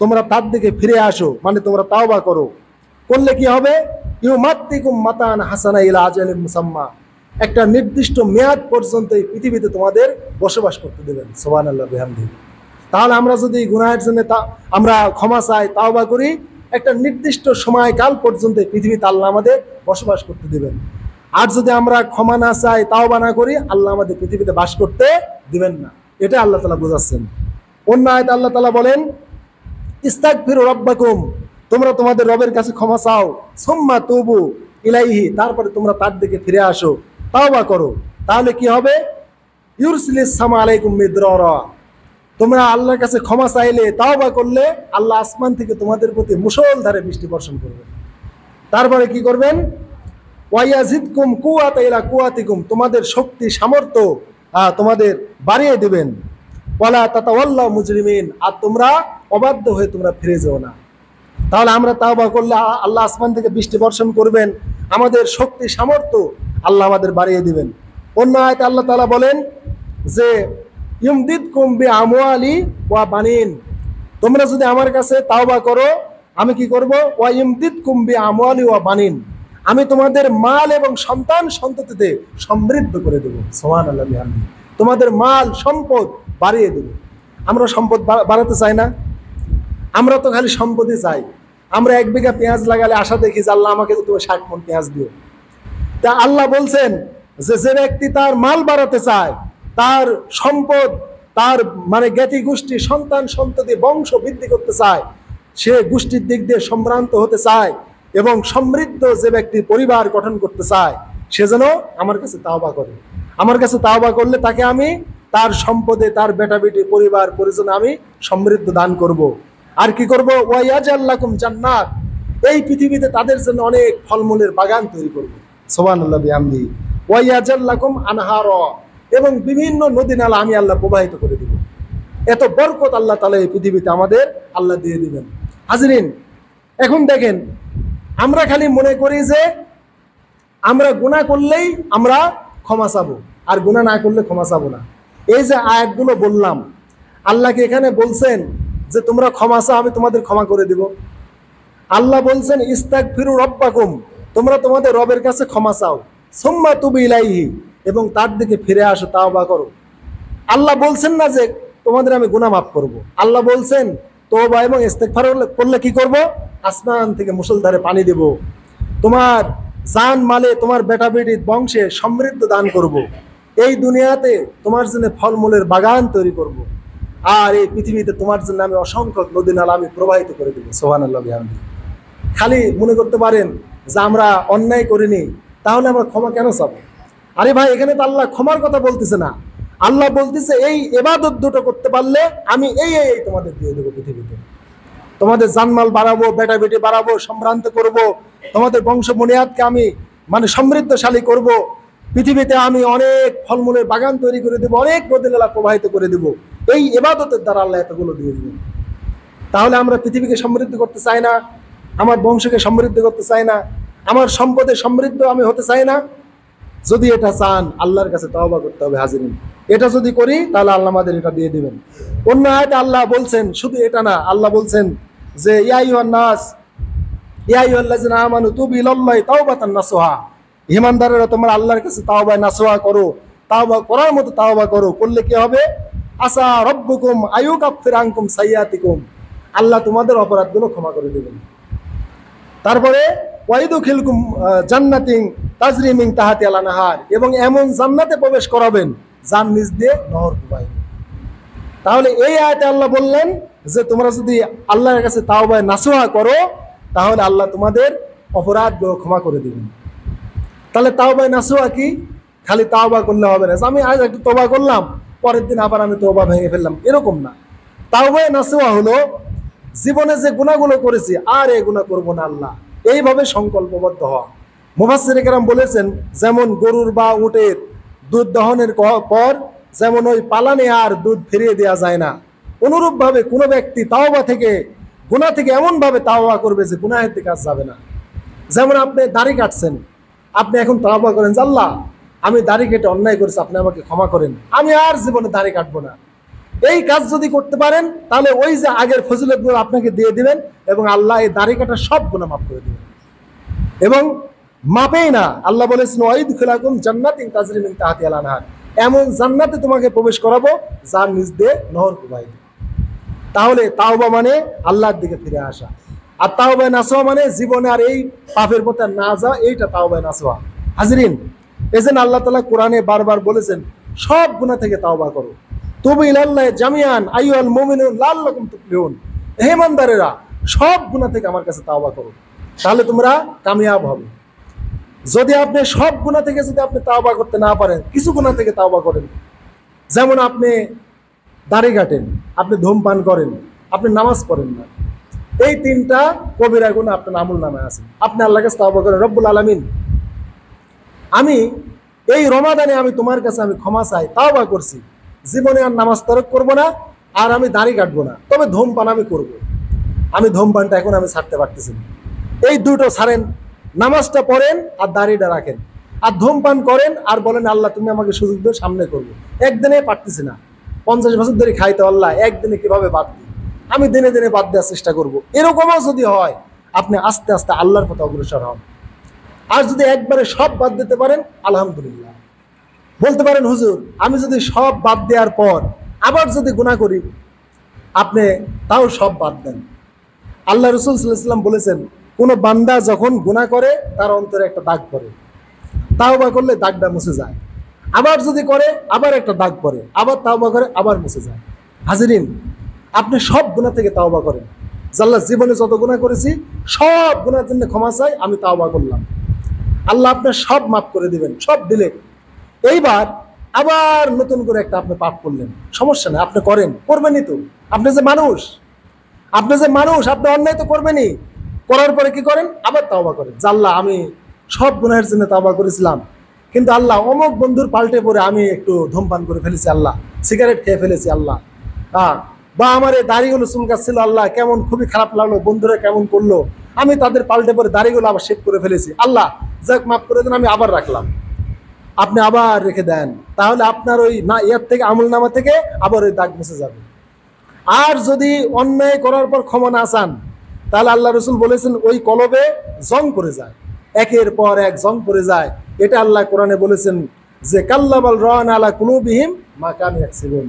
তোমরা তার দিকে ফিরে আসো, মানে তোমরা তাওবা করো। করলে কি হবে, ইউমাত্তিকুম মাতান হাসানা ইলা আজালিন মুসাম্মা, একটা নির্দিষ্ট মেয়াদ পর্যন্ত এই পৃথিবীতে তোমাদের বসবাস করতে দেবেন। সুবহানাল্লাহ বিহামদিহি। তাহলে আমরা যদি গুনাহের জন্য আমরা ক্ষমা চাই, তাওবা করি, একটা নির্দিষ্ট সময়কাল পর্যন্ত পৃথিবীতে আল্লাহ আমাদের বসবাস করতে দেবেন। আর যদি আমরা ক্ষমা না চাই, তাওবা না করি, আল্লাহ আমাদের পৃথিবীতে বাস করতে দিবেন না। এটা আল্লাহ তাআলা বোঝাচ্ছেন। অন্য আয়াতে আল্লাহ তাআলা বলেন ইস্তাগফিরু রাব্বাকুম, তোমরা তোমাদের রবের কাছে ক্ষমা চাও, সুম্মা তুবু ইলাইহি, তারপরে তোমরা তার দিকে ফিরে আসো, তাওবা করো। তাহলে কি হবে, ইউরসিলিস সামা আলাইকুম মিদরারা, তোমরা আল্লাহর কাছে ক্ষমা চাইলে, তাওবা করলে আল্লাহ আসমান থেকে তোমাদের প্রতি মুষলধারে বৃষ্টি বর্ষণ করবেন। তারপরে কি করবেন, ওয়ায়াজিদকুম কুওয়াতা ইলা কুওয়াতিকুম, তোমাদের শক্তি সামর্থ্য তোমাদের বাড়িয়ে দিবেন। ওয়ালা তাতাওয়াল্লাউ মুজরিমিন, আর তোমরা অবাধ্য হয়ে তোমরা ফিরে যেও না। তাহলে আমরা তাওবা করলে আল্লাহ আসমান থেকে বৃষ্টি বর্ষণ করবেন, আমাদের শক্তি সামর্থ্য আল্লাহ আমাদের বাড়িয়ে দিবেন। অন্য আয়াতে আল্লাহ তাআলা বলেন যে ইউমদিদকুম বিআমওয়ালি ওয়া বানিন, তোমরা যদি আমার কাছে তাওবা করো, আমি কি করব, ওয়া ইউমদিদকুম বিআমওয়ালি ওয়া বানিন, আমি তোমাদের মাল এবং সন্তান সন্ততিতে সমৃদ্ধ করে দেব। সুবহানাল্লাহ বিহামদিহি, তোমাদের মাল সম্পদ বাড়িয়ে দেব। আমরা সম্পদ বাড়াতে চাই না, আমরা তো খালি সম্পদই চাই। আমরা 1 বিঘা পেঁয়াজ লাগালে আশা দেখি যে আল্লাহ আমাকে তুমি 60 মণ পেঁয়াজ দিও। তা আল্লাহ বলছেন যে যে ব্যক্তি তার মাল বাড়াতে চায়, তার সম্পদ, তার মানে জ্ঞাতি গোষ্ঠী, সন্তান সন্ততি বংশ বৃদ্ধি করতে চায়, সে গোষ্ঠীর দিক দিয়ে সম্ভ্রান্ত হতে চায় এবং সমৃদ্ধ যে ব্যক্তি পরিবার গঠন করতে চায়, সে যেন আমার কাছে তাওবা করে। আমার কাছে তাওবা করলে তাকে আমি তার সম্পদে, তার বেটা বেটি, পরিবার পরিজনে আমি সমৃদ্ধ দান করব। আর কি করব? ওয়াইয়াজাল লাকুম জান্নাত, এই পৃথিবীতে তাদের জন্য অনেক ফলমূলের বাগান তৈরি করব। সুবহানাল্লাহ বিহামদিহি। ওয়াইয়াজাল লাকুম আনহারা, এবং বিভিন্ন নদী নালা আমি আল্লাহ প্রবাহিত করে দিব। এত বরকত আল্লাহ তাআলা এই পৃথিবীতে আমাদের আল্লাহ দিয়ে দিবেন। হাজরিন, এখন দেখেন, আমরা খালি মনে করি যে আমরা গুনাহ করলেই আমরা ক্ষমা চাবো, আর গুনাহ না করলে ক্ষমা চাবো না। এই যে আয়াতগুলো বললাম, আল্লাহকে এখানে বলছেন যে তোমরা ক্ষমা চাও, আমি তোমাদের ক্ষমা করে দিব। আল্লাহ বলছেন ইস্তাগফিরু রাব্বাকুম, তোমরা তোমাদের রবের কাছে ক্ষমা চাও, সুম্মা তুবু ইলাইহি, এবং তার দিকে ফিরে আসো, তাওবা করো। আল্লাহ বলছেন না যে তোমাদের আমি গুনাহ মাফ করব। আল্লাহ বলছেন তওবা এবং ইস্তেগফার করলে কি করব? আসমান থেকে মুষলধারে পানি দেব, তোমার জান মালে, তোমার বেটা বেটি বংশে সমৃদ্ধ দান করব, এই দুনিয়াতে তোমার জন্য ফলমূলের বাগান তৈরি করব, আর এই পৃথিবীতে তোমার জন্য আমি অসংখ্য নদী নালা আমি প্রবাহিত করে দেবো। সুবহানাল্লাহ বিহামদিহি। খালি মনে করতে পারেন যে আমরা অন্যায় করিনি, তাহলে আমরা ক্ষমা কেন চাবো? আরে ভাই, এখানে তো আল্লাহ ক্ষমার কথা বলতেছে না। আল্লাহ বলতেছে এই ইবাদত দুটো করতে পারলে আমি এই এই তোমাদের দিয়ে দেবো পৃথিবীতে। তোমাদের জানমাল বাড়াবো, বেটা বেটি বাড়াবো, সম্ভ্রান্ত করব, তোমাদের বংশ বুনিয়াদকে আমি মানে সমৃদ্ধশালী করব, পৃথিবীতে আমি অনেক ফলমূলের বাগান তৈরি করে দেবো, অনেক নদী নালা প্রবাহিত করে দেবো। এই ইবাদতের দ্বারা আল্লাহ এতগুলো দিয়ে দিবেন। তাহলে আমরা পৃথিবীকে সমৃদ্ধ করতে চাই না, আমার বংশকে সমৃদ্ধ করতে চাই না, আমার সম্পদে সমৃদ্ধ আমি হতে চাই না? যদি এটা চান, আল্লাহর কাছে তওবা করতে হবে। হাজিরিন, এটা যদি করি তাহলে আল্লাহ আমাদের এটা দিয়ে দিবেন। অন্য আয়াতে আল্লাহ বলছেন, শুধু এটা না, আল্লাহ বলছেন যে ইয়া আইয়ুহান নাস, ইয়া আইয়ুহাল্লাযিনা আমানু তুবু ইলাল্লাহি তাওবাতান নাসুহা, ঈমানদারেরা তোমরা আল্লাহর কাছে তাওবা নাসুহা করো, তাওবা করার মতো তাওবা করো। করলে কি হবে? আসা রব্বুকুম আইয়ুকাফির আনকুম সাইয়্যাতিকুম, আল্লাহ তোমাদের অপরাধগুলো ক্ষমা করে দেবেন। তারপরে ওয়াইদুখিলকুম জান্নাতিন তাজরি মিন তাহতিহাল আনহার, এবং এমন জান্নাতে প্রবেশ করাবেন যার নিচ দিয়ে নহর প্রবাহিত। তাহলে এই আয়াতে আল্লাহ বললেন যে তোমরা যদি আল্লাহর কাছে তাওবা নাসুহা করো, তাহলে আল্লাহ তোমাদের অপরাধগুলো ক্ষমা করে দিবেন। তাহলে তাওবা নাসুহা কি? খালি তাওবা করলে হবে না, আমি আজ একটু তওবা করলাম, পরের দিন আবার আমি তওবা ভেঙে ফেললাম, এরকম না। তাওবা নাসুহা হলো জীবনে যে গুনাহগুলো করেছি আর এই গুনাহ করব না আল্লাহ, এইভাবে সংকল্পবদ্ধ হওয়া। মুফাসসিরে কেরাম বলেছেন, যেমন গরুর বা উটের দুধ দহনের পর যেমন ওই পালানে আর দুধ ফিরিয়ে দেওয়া যায় না, অনুরূপভাবে কোনো ব্যক্তি তাওবা থেকে, গুনাহ থেকে এমনভাবে তাওবা করবে যে গুনাহের দিকে আর যাবে না। যেমন আপনি দাড়ি কাটছেন, আপনি এখন তাওবা করেন যে আল্লাহ আমি দাড়ি কেটে অন্যায় করেছি, আপনি আমাকে ক্ষমা করেন, আমি আর জীবনে দাড়ি কাটবো না। এই কাজ যদি করতে পারেন, তাহলে ওই যে আগের ফজিলতগুলো আপনাকে দিয়ে দিবেন, এবং আল্লাহ এই দাড়ি কাটার সব গুনাহ মাফ করে দিবেন। এবং মাপেই না, আল্লাহ বলেছেন ওয়াইদুখিলাকুম জান্নাতিন তাজরি মিন তাহতিহাল আনহার, এমন জান্নাতে তোমাকে প্রবেশ করাবো যার নিচ দিয়ে নহর প্রবাহিত। তাহলে তাওবা মানে আল্লাহর দিকে ফিরে আসা, আর তাওবা নাসুহা মানে জীবনে আর এই পাপের পথে না যাওয়া, এইটা তাওবা নাসুহা। হাজরিন, এজন্য আল্লাহ তাআলা কোরআনে বারবার বলেছেন সব গুনাহ থেকে তাওবা করো, তুবু ইলাল্লাহি জামিআন আইয়ুহাল মুমিনুন লাআল্লাকুম তুফলিহুন, হে ঈমানদারেরা সব গুনাহ থেকে আমার কাছে তাওবা করো, তাহলে তোমরা কামিয়াব হবে। যদি আপনি সব গুনাহ থেকে যদি আপনি তাওবা করতে না পারেন, কিছু গুনাহ থেকে তাওবা করেন, যেমন আপনি দাড়ি কাটেন, আপনি ধূমপান করেন, আপনি নামাজ পড়েন না, এই তিনটা কবিরা গুনাহ আপনার আমলনামায় আছে, আপনি আল্লাহর কাছে তাওবা করেন, রব্বুল আলামিন আমি এই রমাদানে আমি তোমার কাছে আমি ক্ষমা চাই, তাওবা করছি, জীবনে আর নামাজ তরক করবো না, আর আমি দাড়ি কাটবো না, তবে ধূমপান আমি করব, আমি ধূমপানটা এখন আমি ছাড়তে পারতেছি না। এই দুটো ছাড়েন, নামাজটা পড়েন আর দাড়িটা রাখেন, আর ধূমপান করেন আর বলেন আল্লাহ তুমি আমাকে সুযোগ দিও, সামনে করবো। একদিনে পারতেছি না, 50 বছর ধরে খাইতে, আল্লাহ একদিনে কিভাবে বাদ দিই, আমি দিনে দিনে বাদ দেওয়ার চেষ্টা করব। এরকমও যদি হয়, আপনি আস্তে আস্তে আল্লাহর পথে অগ্রসর হন। আর যদি একবারে সব বাদ দিতে পারেন, আলহামদুলিল্লাহ। বলতে পারেন হুজুর আমি যদি সব বাদ দেওয়ার পর আবার যদি গুনাহ করি, আপনি তাও সব বাদ দেন। আল্লাহ রাসূল সাল্লাল্লাহু আলাইহি ওয়াসাল্লাম বলেছেন, কোন বান্দা যখন গুনাহ করে তার অন্তরে একটা দাগ পড়ে, তাওবা করলে দাগটা মুছে যায়, আবার যদি করে আবার একটা দাগ পড়ে, আবার তাওবা করে আবার মুছে যায়। হাজিরিন, আপনি সব গুনাহ থেকে তাওবা করেন। আল্লাহ জীবনে যত গুনাহ করেছি সব গুনার জন্য ক্ষমা চাই, আমি তাওবা করলাম, আল্লাহ আপনার সব মাফ করে দিবেন, সব দিলে। এইবার আবার নতুন করে একটা আপনি পাপ করলেন, সমস্যা নেই, আপনি করেন, করবেনই তো, আপনি যে মানুষ, আপনি যে মানুষ, আপনি অন্যায় তো করবেনই। করার পরে কি করেন? আবার তাওবা করেন, আল্লাহ আমি সব গুনাহের জন্য তাওবা করেছিলাম, কিন্তু আল্লাহ অমুক বন্ধুর পাল্টে পরে আমি একটু ধূমপান করে ফেলেছি, আল্লাহ সিগারেট খেয়ে ফেলেছি, আল্লাহ বা আমার এই দাড়িগুলো চুলকাচ্ছিল, আল্লাহ কেমন খুবই খারাপ লাগলো, বন্ধুরা কেমন করলো, আমি তাদের পাল্টে পরে দাড়িগুলো আবার শেভ করে ফেলেছি, আল্লাহ যাক মাফ করে দেন, আমি আবার রাখলাম। আপনি আবার রেখে দেন, তাহলে আপনার ওই না ইয়ার থেকে, আমল নামা থেকে আবার ওই দাগ মুছে যাবে। আর যদি অন্যায় করার পর ক্ষমা না চান, তাহলে আল্লাহ রসুল বলেছেন ওই কলবে জং পড়ে যায়, একের পর এক জং পড়ে যায়। এটা আল্লাহ কোরআনে বলেছেন যে কাল্লাবাল রান আলা কুলুবিহিম মা কানু ইয়াকসিবুন,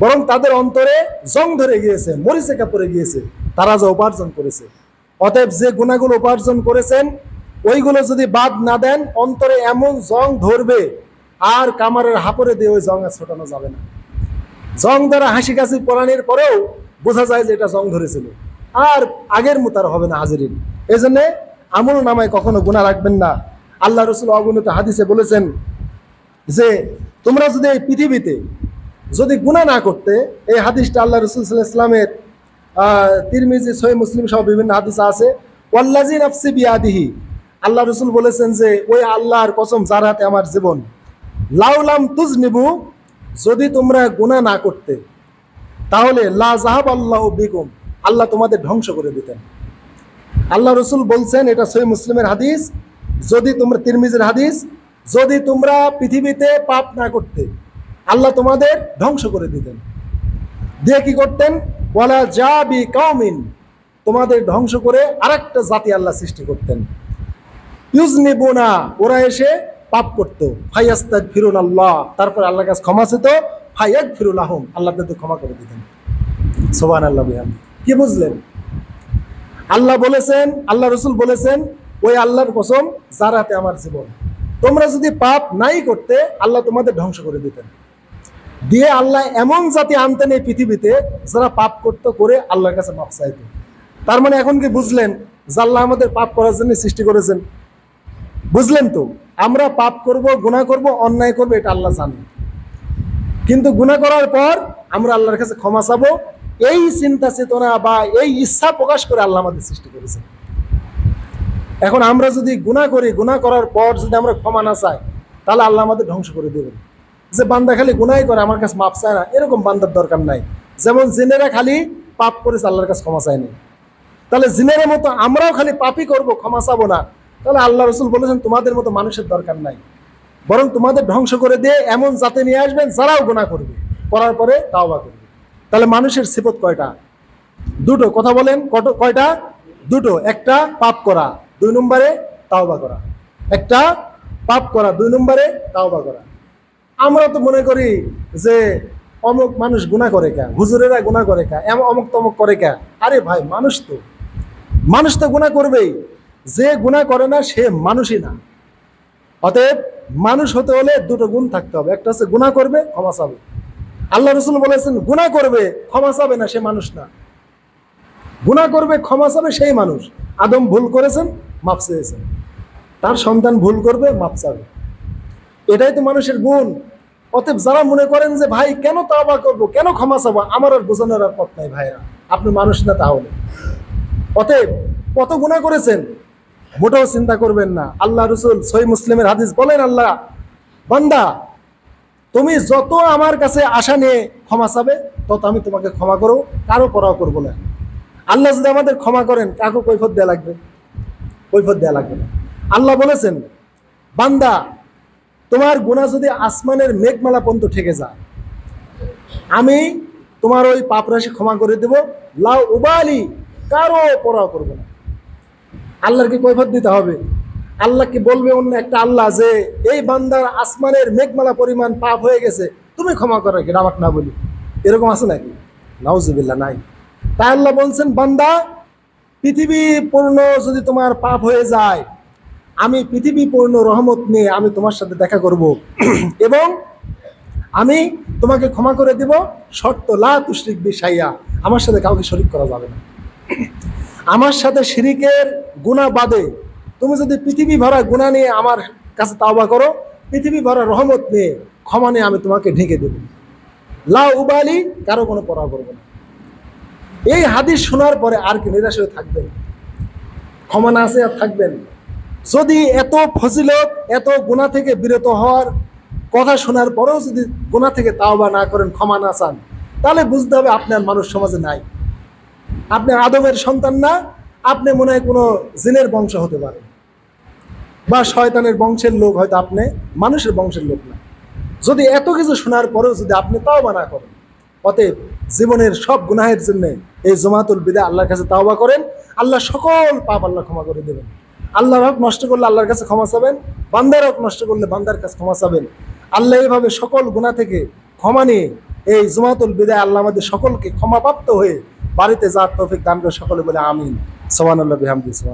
বরং তাদের অন্তরে জং ধরে গিয়েছে, মরিচা পড়ে গিয়েছে, তারা যা উপার্জন করেছে। অতএব যে গুনাহগুলো উপার্জন করেছেন ওইগুলো যদি বাদ না দেন, অন্তরে এমন জং ধরবে আর কামারের হাপড়ে দিয়ে ওই জং আর ছোটানো যাবে না। জং দ্বারা হাসি কাশি পরানির পরেও বোঝা যায় যে এটা জং ধরেছিল, আর আগের মতো আর হবে না। হাজিরিন, এই জন্য আমল নামায় কখনো গুনাহ রাখবেন না। আল্লাহ রসুল অগণিত হাদিসে বলেছেন যে তোমরা যদি এই পৃথিবীতে যদি গুনাহ না করতে, এই হাদিসটা আল্লাহ রসুল সাল্লাল্লাহু আলাইহি ওয়াসাল্লামের তিরমিজি, সহিহ মুসলিম সহ বিভিন্ন হাদিস আছে। ওয়াল্লাযী নাফসি বিয়াদিহি, আল্লাহ রসুল বলেছেন যে ওই আল্লাহর কসম যার হাতে আমার জীবন, লাউলাম তুজনিবু, যদি তোমরা গুনাহ না করতে তাহলে লা যাহাব আল্লাহু বিকুম, আল্লাহ তোমাদের ধ্বংস করে দিতেন। আল্লাহ রসুল বলছেন, এটা সহিহ মুসলিমের হাদিস, যদি তোমরা, তিরমিজির হাদিস, যদি তোমরা পৃথিবীতে পাপ না করতে আল্লাহ তোমাদের ধ্বংস করে দিতেন। দিয়ে কি করতেন? ওয়ালা জাবি কাউমিন, তোমাদের ধ্বংস করে আরেকটা জাতি আল্লাহ সৃষ্টি করতেন। ইউজনিবুনা, ওরা এসে পাপ করতো, ফায়াস্তাগফিরুন আল্লাহ, তারপর আল্লাহর কাছে ক্ষমা চেত, ফায়াগফিরু লাহুম, আল্লাহ তাদের ক্ষমা করে দিতেন। সুবহানাল্লাহ বিহামদি। কি বুঝলেন? আল্লাহ বলেছেন, আল্লাহ রসুল বলেছেন ওই আল্লাহর কসম যার হাতে আমার জীবন, তোমরা যদি পাপ নাই করতে আল্লাহ তোমাদের ধ্বংস করে দিতেন। দিয়ে আল্লাহ এমন জাতি আনতেন এই পৃথিবীতে যারা পাপ করতে করে আল্লাহর কাছে মাপ চাইত। তার মানে এখন কি বুঝলেন যে আল্লাহ আমাদের পাপ করার জন্য সৃষ্টি করেছেন? বুঝলেন তো? আমরা পাপ করব, গুনাহ করব, অন্যায় করব, এটা আল্লাহ জানেন, কিন্তু গুনাহ করার পর আমরা আল্লাহর কাছে ক্ষমা চাবো, এই চিন্তা চেতনা বা এই ইচ্ছা প্রকাশ করে আল্লাহ আমাদের সৃষ্টি করেছেন। এখন আমরা যদি গুনাহ করি, গুনাহ করার পর যদি আমরা ক্ষমা না চাই, তাহলে আল্লাহ আমাদের ধ্বংস করে দেবেন। যে বান্দা খালি গুনাহই করে আমার কাছে মাপ চায় না, এরকম বান্দার দরকার নাই। যেমন জিনেরা খালি পাপ করেছে আল্লাহর কাছে ক্ষমা চায়নি, তাহলে জিনেরের মতো আমরাও খালি পাপই করব, ক্ষমা চাবো না, তাহলে আল্লাহ রসুল বলেছেন তোমাদের মতো মানুষের দরকার নাই, বরং তোমাদের ধ্বংস করে দিয়ে এমন জাতি নিয়ে আসবেন যারাও গুনাহ করবে, করার পরে তাওবা করবে। তাহলে মানুষের সিফত কয়টা? দুটো। কথা বলেন, কয়টা? দুটো। একটা পাপ করা, 2 নম্বরে তাওবা করা। একটা পাপ করা, 2 নম্বরে তাওবা করা। আমরা তো মনে করি যে অমুক মানুষ গুনাহ করে কে, হুজুরেরা গুনাহ করে কে, অমুক তমুক করে কে। আরে ভাই, মানুষ তো গুনাহ করবেই, যে গুনাহ করে না সে মানুষই না। অতএব মানুষ হতে হলে দুটো গুণ থাকতে হবে, একটা হচ্ছে গুনাহ করবে, ক্ষমা চাবে। আল্লাহ রসুল বলেছেন গুনাহ করবে, ক্ষমা চাবে না, সে মানুষ না। গুনাহ করবে, ক্ষমা চাবে, সেই মানুষ। আদম ভুল করেছেন, মাপ চেয়েছেন, তার সন্তান ভুল করবে, মাপ চাবে, এটাই তো মানুষের গুণ। অতএব যারা মনে করেন যে ভাই কেন তাওবা করবো, কেন ক্ষমা চাবো, আমার আর বোঝানোর আর পথ নাই। ভাইরা, আপনি মানুষ না তাহলে। অতএব কত গুনাহ করেছেন মোটেও চিন্তা করবেন না। আল্লাহ রসুল সহিহ মুসলিমের হাদিস বলেন, আল্লাহ বান্দা তুমি যত আমার কাছে আশা নিয়ে ক্ষমা চাবে তত আমি তোমাকে ক্ষমা করো, কারো পরাও করবো না। আল্লাহ যদি আমাদের ক্ষমা করেন, কাকে কৈফিয়ত দেয়া লাগবে? কৈফিয়ত দেয়া লাগবে না। আল্লাহ বলেছেন, বান্দা তোমার গুনাহ যদি আসমানের মেঘমালা পর্যন্ত ঠেকে যায়, আমি তোমার ওই পাপ রাশি ক্ষমা করে দেব, লাউ উবালি, কারো পরাও করবো না। আল্লাহর কি কৈফিয়ত দিতে হবে? আল্লাহ কি বলবে অন্য একটা আল্লাহ যে এই বান্দার আসমানের মেঘমালা পরিমাণ পাপ হয়ে গেছে, তুমি ক্ষমা করো, কি আমাকে না বলি? এরকম আছে নাকি? নাউজুবিল্লাহ, নাই। তাই আল্লাহ বলছেন, বান্দা পৃথিবী পূর্ণ যদি তোমার পাপ হয়ে যায়, আমি পৃথিবী পূর্ণ রহমত নিয়ে আমি তোমার সাথে দেখা করব এবং আমি তোমাকে ক্ষমা করে দিব, শর্ত লা তুশরিক বি শাইআ, আমার সাথে কাউকে শরীক করা যাবে না। আমার সাথে শিরিকের গুনাহ বাদে তুমি যদি পৃথিবী ভরা গুনাহ নিয়ে আমার কাছে তাওবা করো, পৃথিবী ভরা রহমত নিয়ে ক্ষমা নিয়ে আমি তোমাকে ঢেকে দেব, লা উবালি, কারো কোনো পরোয়া করব না। এই হাদিস শোনার পরে আর কি নিরাশ হয়ে থাকবেন? ক্ষমা না আছে আর থাকবেন? যদি এত ফজিলত, এত গুনাহ থেকে বিরত হওয়ার কথা শোনার পরেও যদি গুনাহ থেকে তাওবা না করেন, ক্ষমা না চান, তাহলে বুঝতে হবে আপনার মানুষ সমাজে নাই। আপনি আদমের সন্তান না, আপনি মনে হয় কোনো জিনের বংশ হতে পারেন, বা শয়তানের বংশের লোক, হয়তো আপনি মানুষের বংশের লোক না। যদি এত কিছু শোনার পরেও যদি আপনি তাওবা না করেন, অতএব জীবনের সব গুনাহের জন্য এই জুমাতুল বিদা আল্লাহর কাছে তাওবা করেন, আল্লাহ সকল পাপ আল্লাহ ক্ষমা করে দেবেন। আল্লাহর হক নষ্ট করলে আল্লাহর কাছে ক্ষমা চাবেন, বান্দার হক নষ্ট করলে বান্দার কাছে ক্ষমা চাবেন। আল্লাহ এইভাবে সকল গুনাহ থেকে ক্ষমা নিয়ে এই জুমাতুল বিদা আল্লাহ আমাদের সকলকে ক্ষমাপ্রাপ্ত হয়ে বাড়িতে যাওয়ার তৌফিক দান করে সকলে বলে আমিন। সুবহানাল্লাহ বিহামদিহি।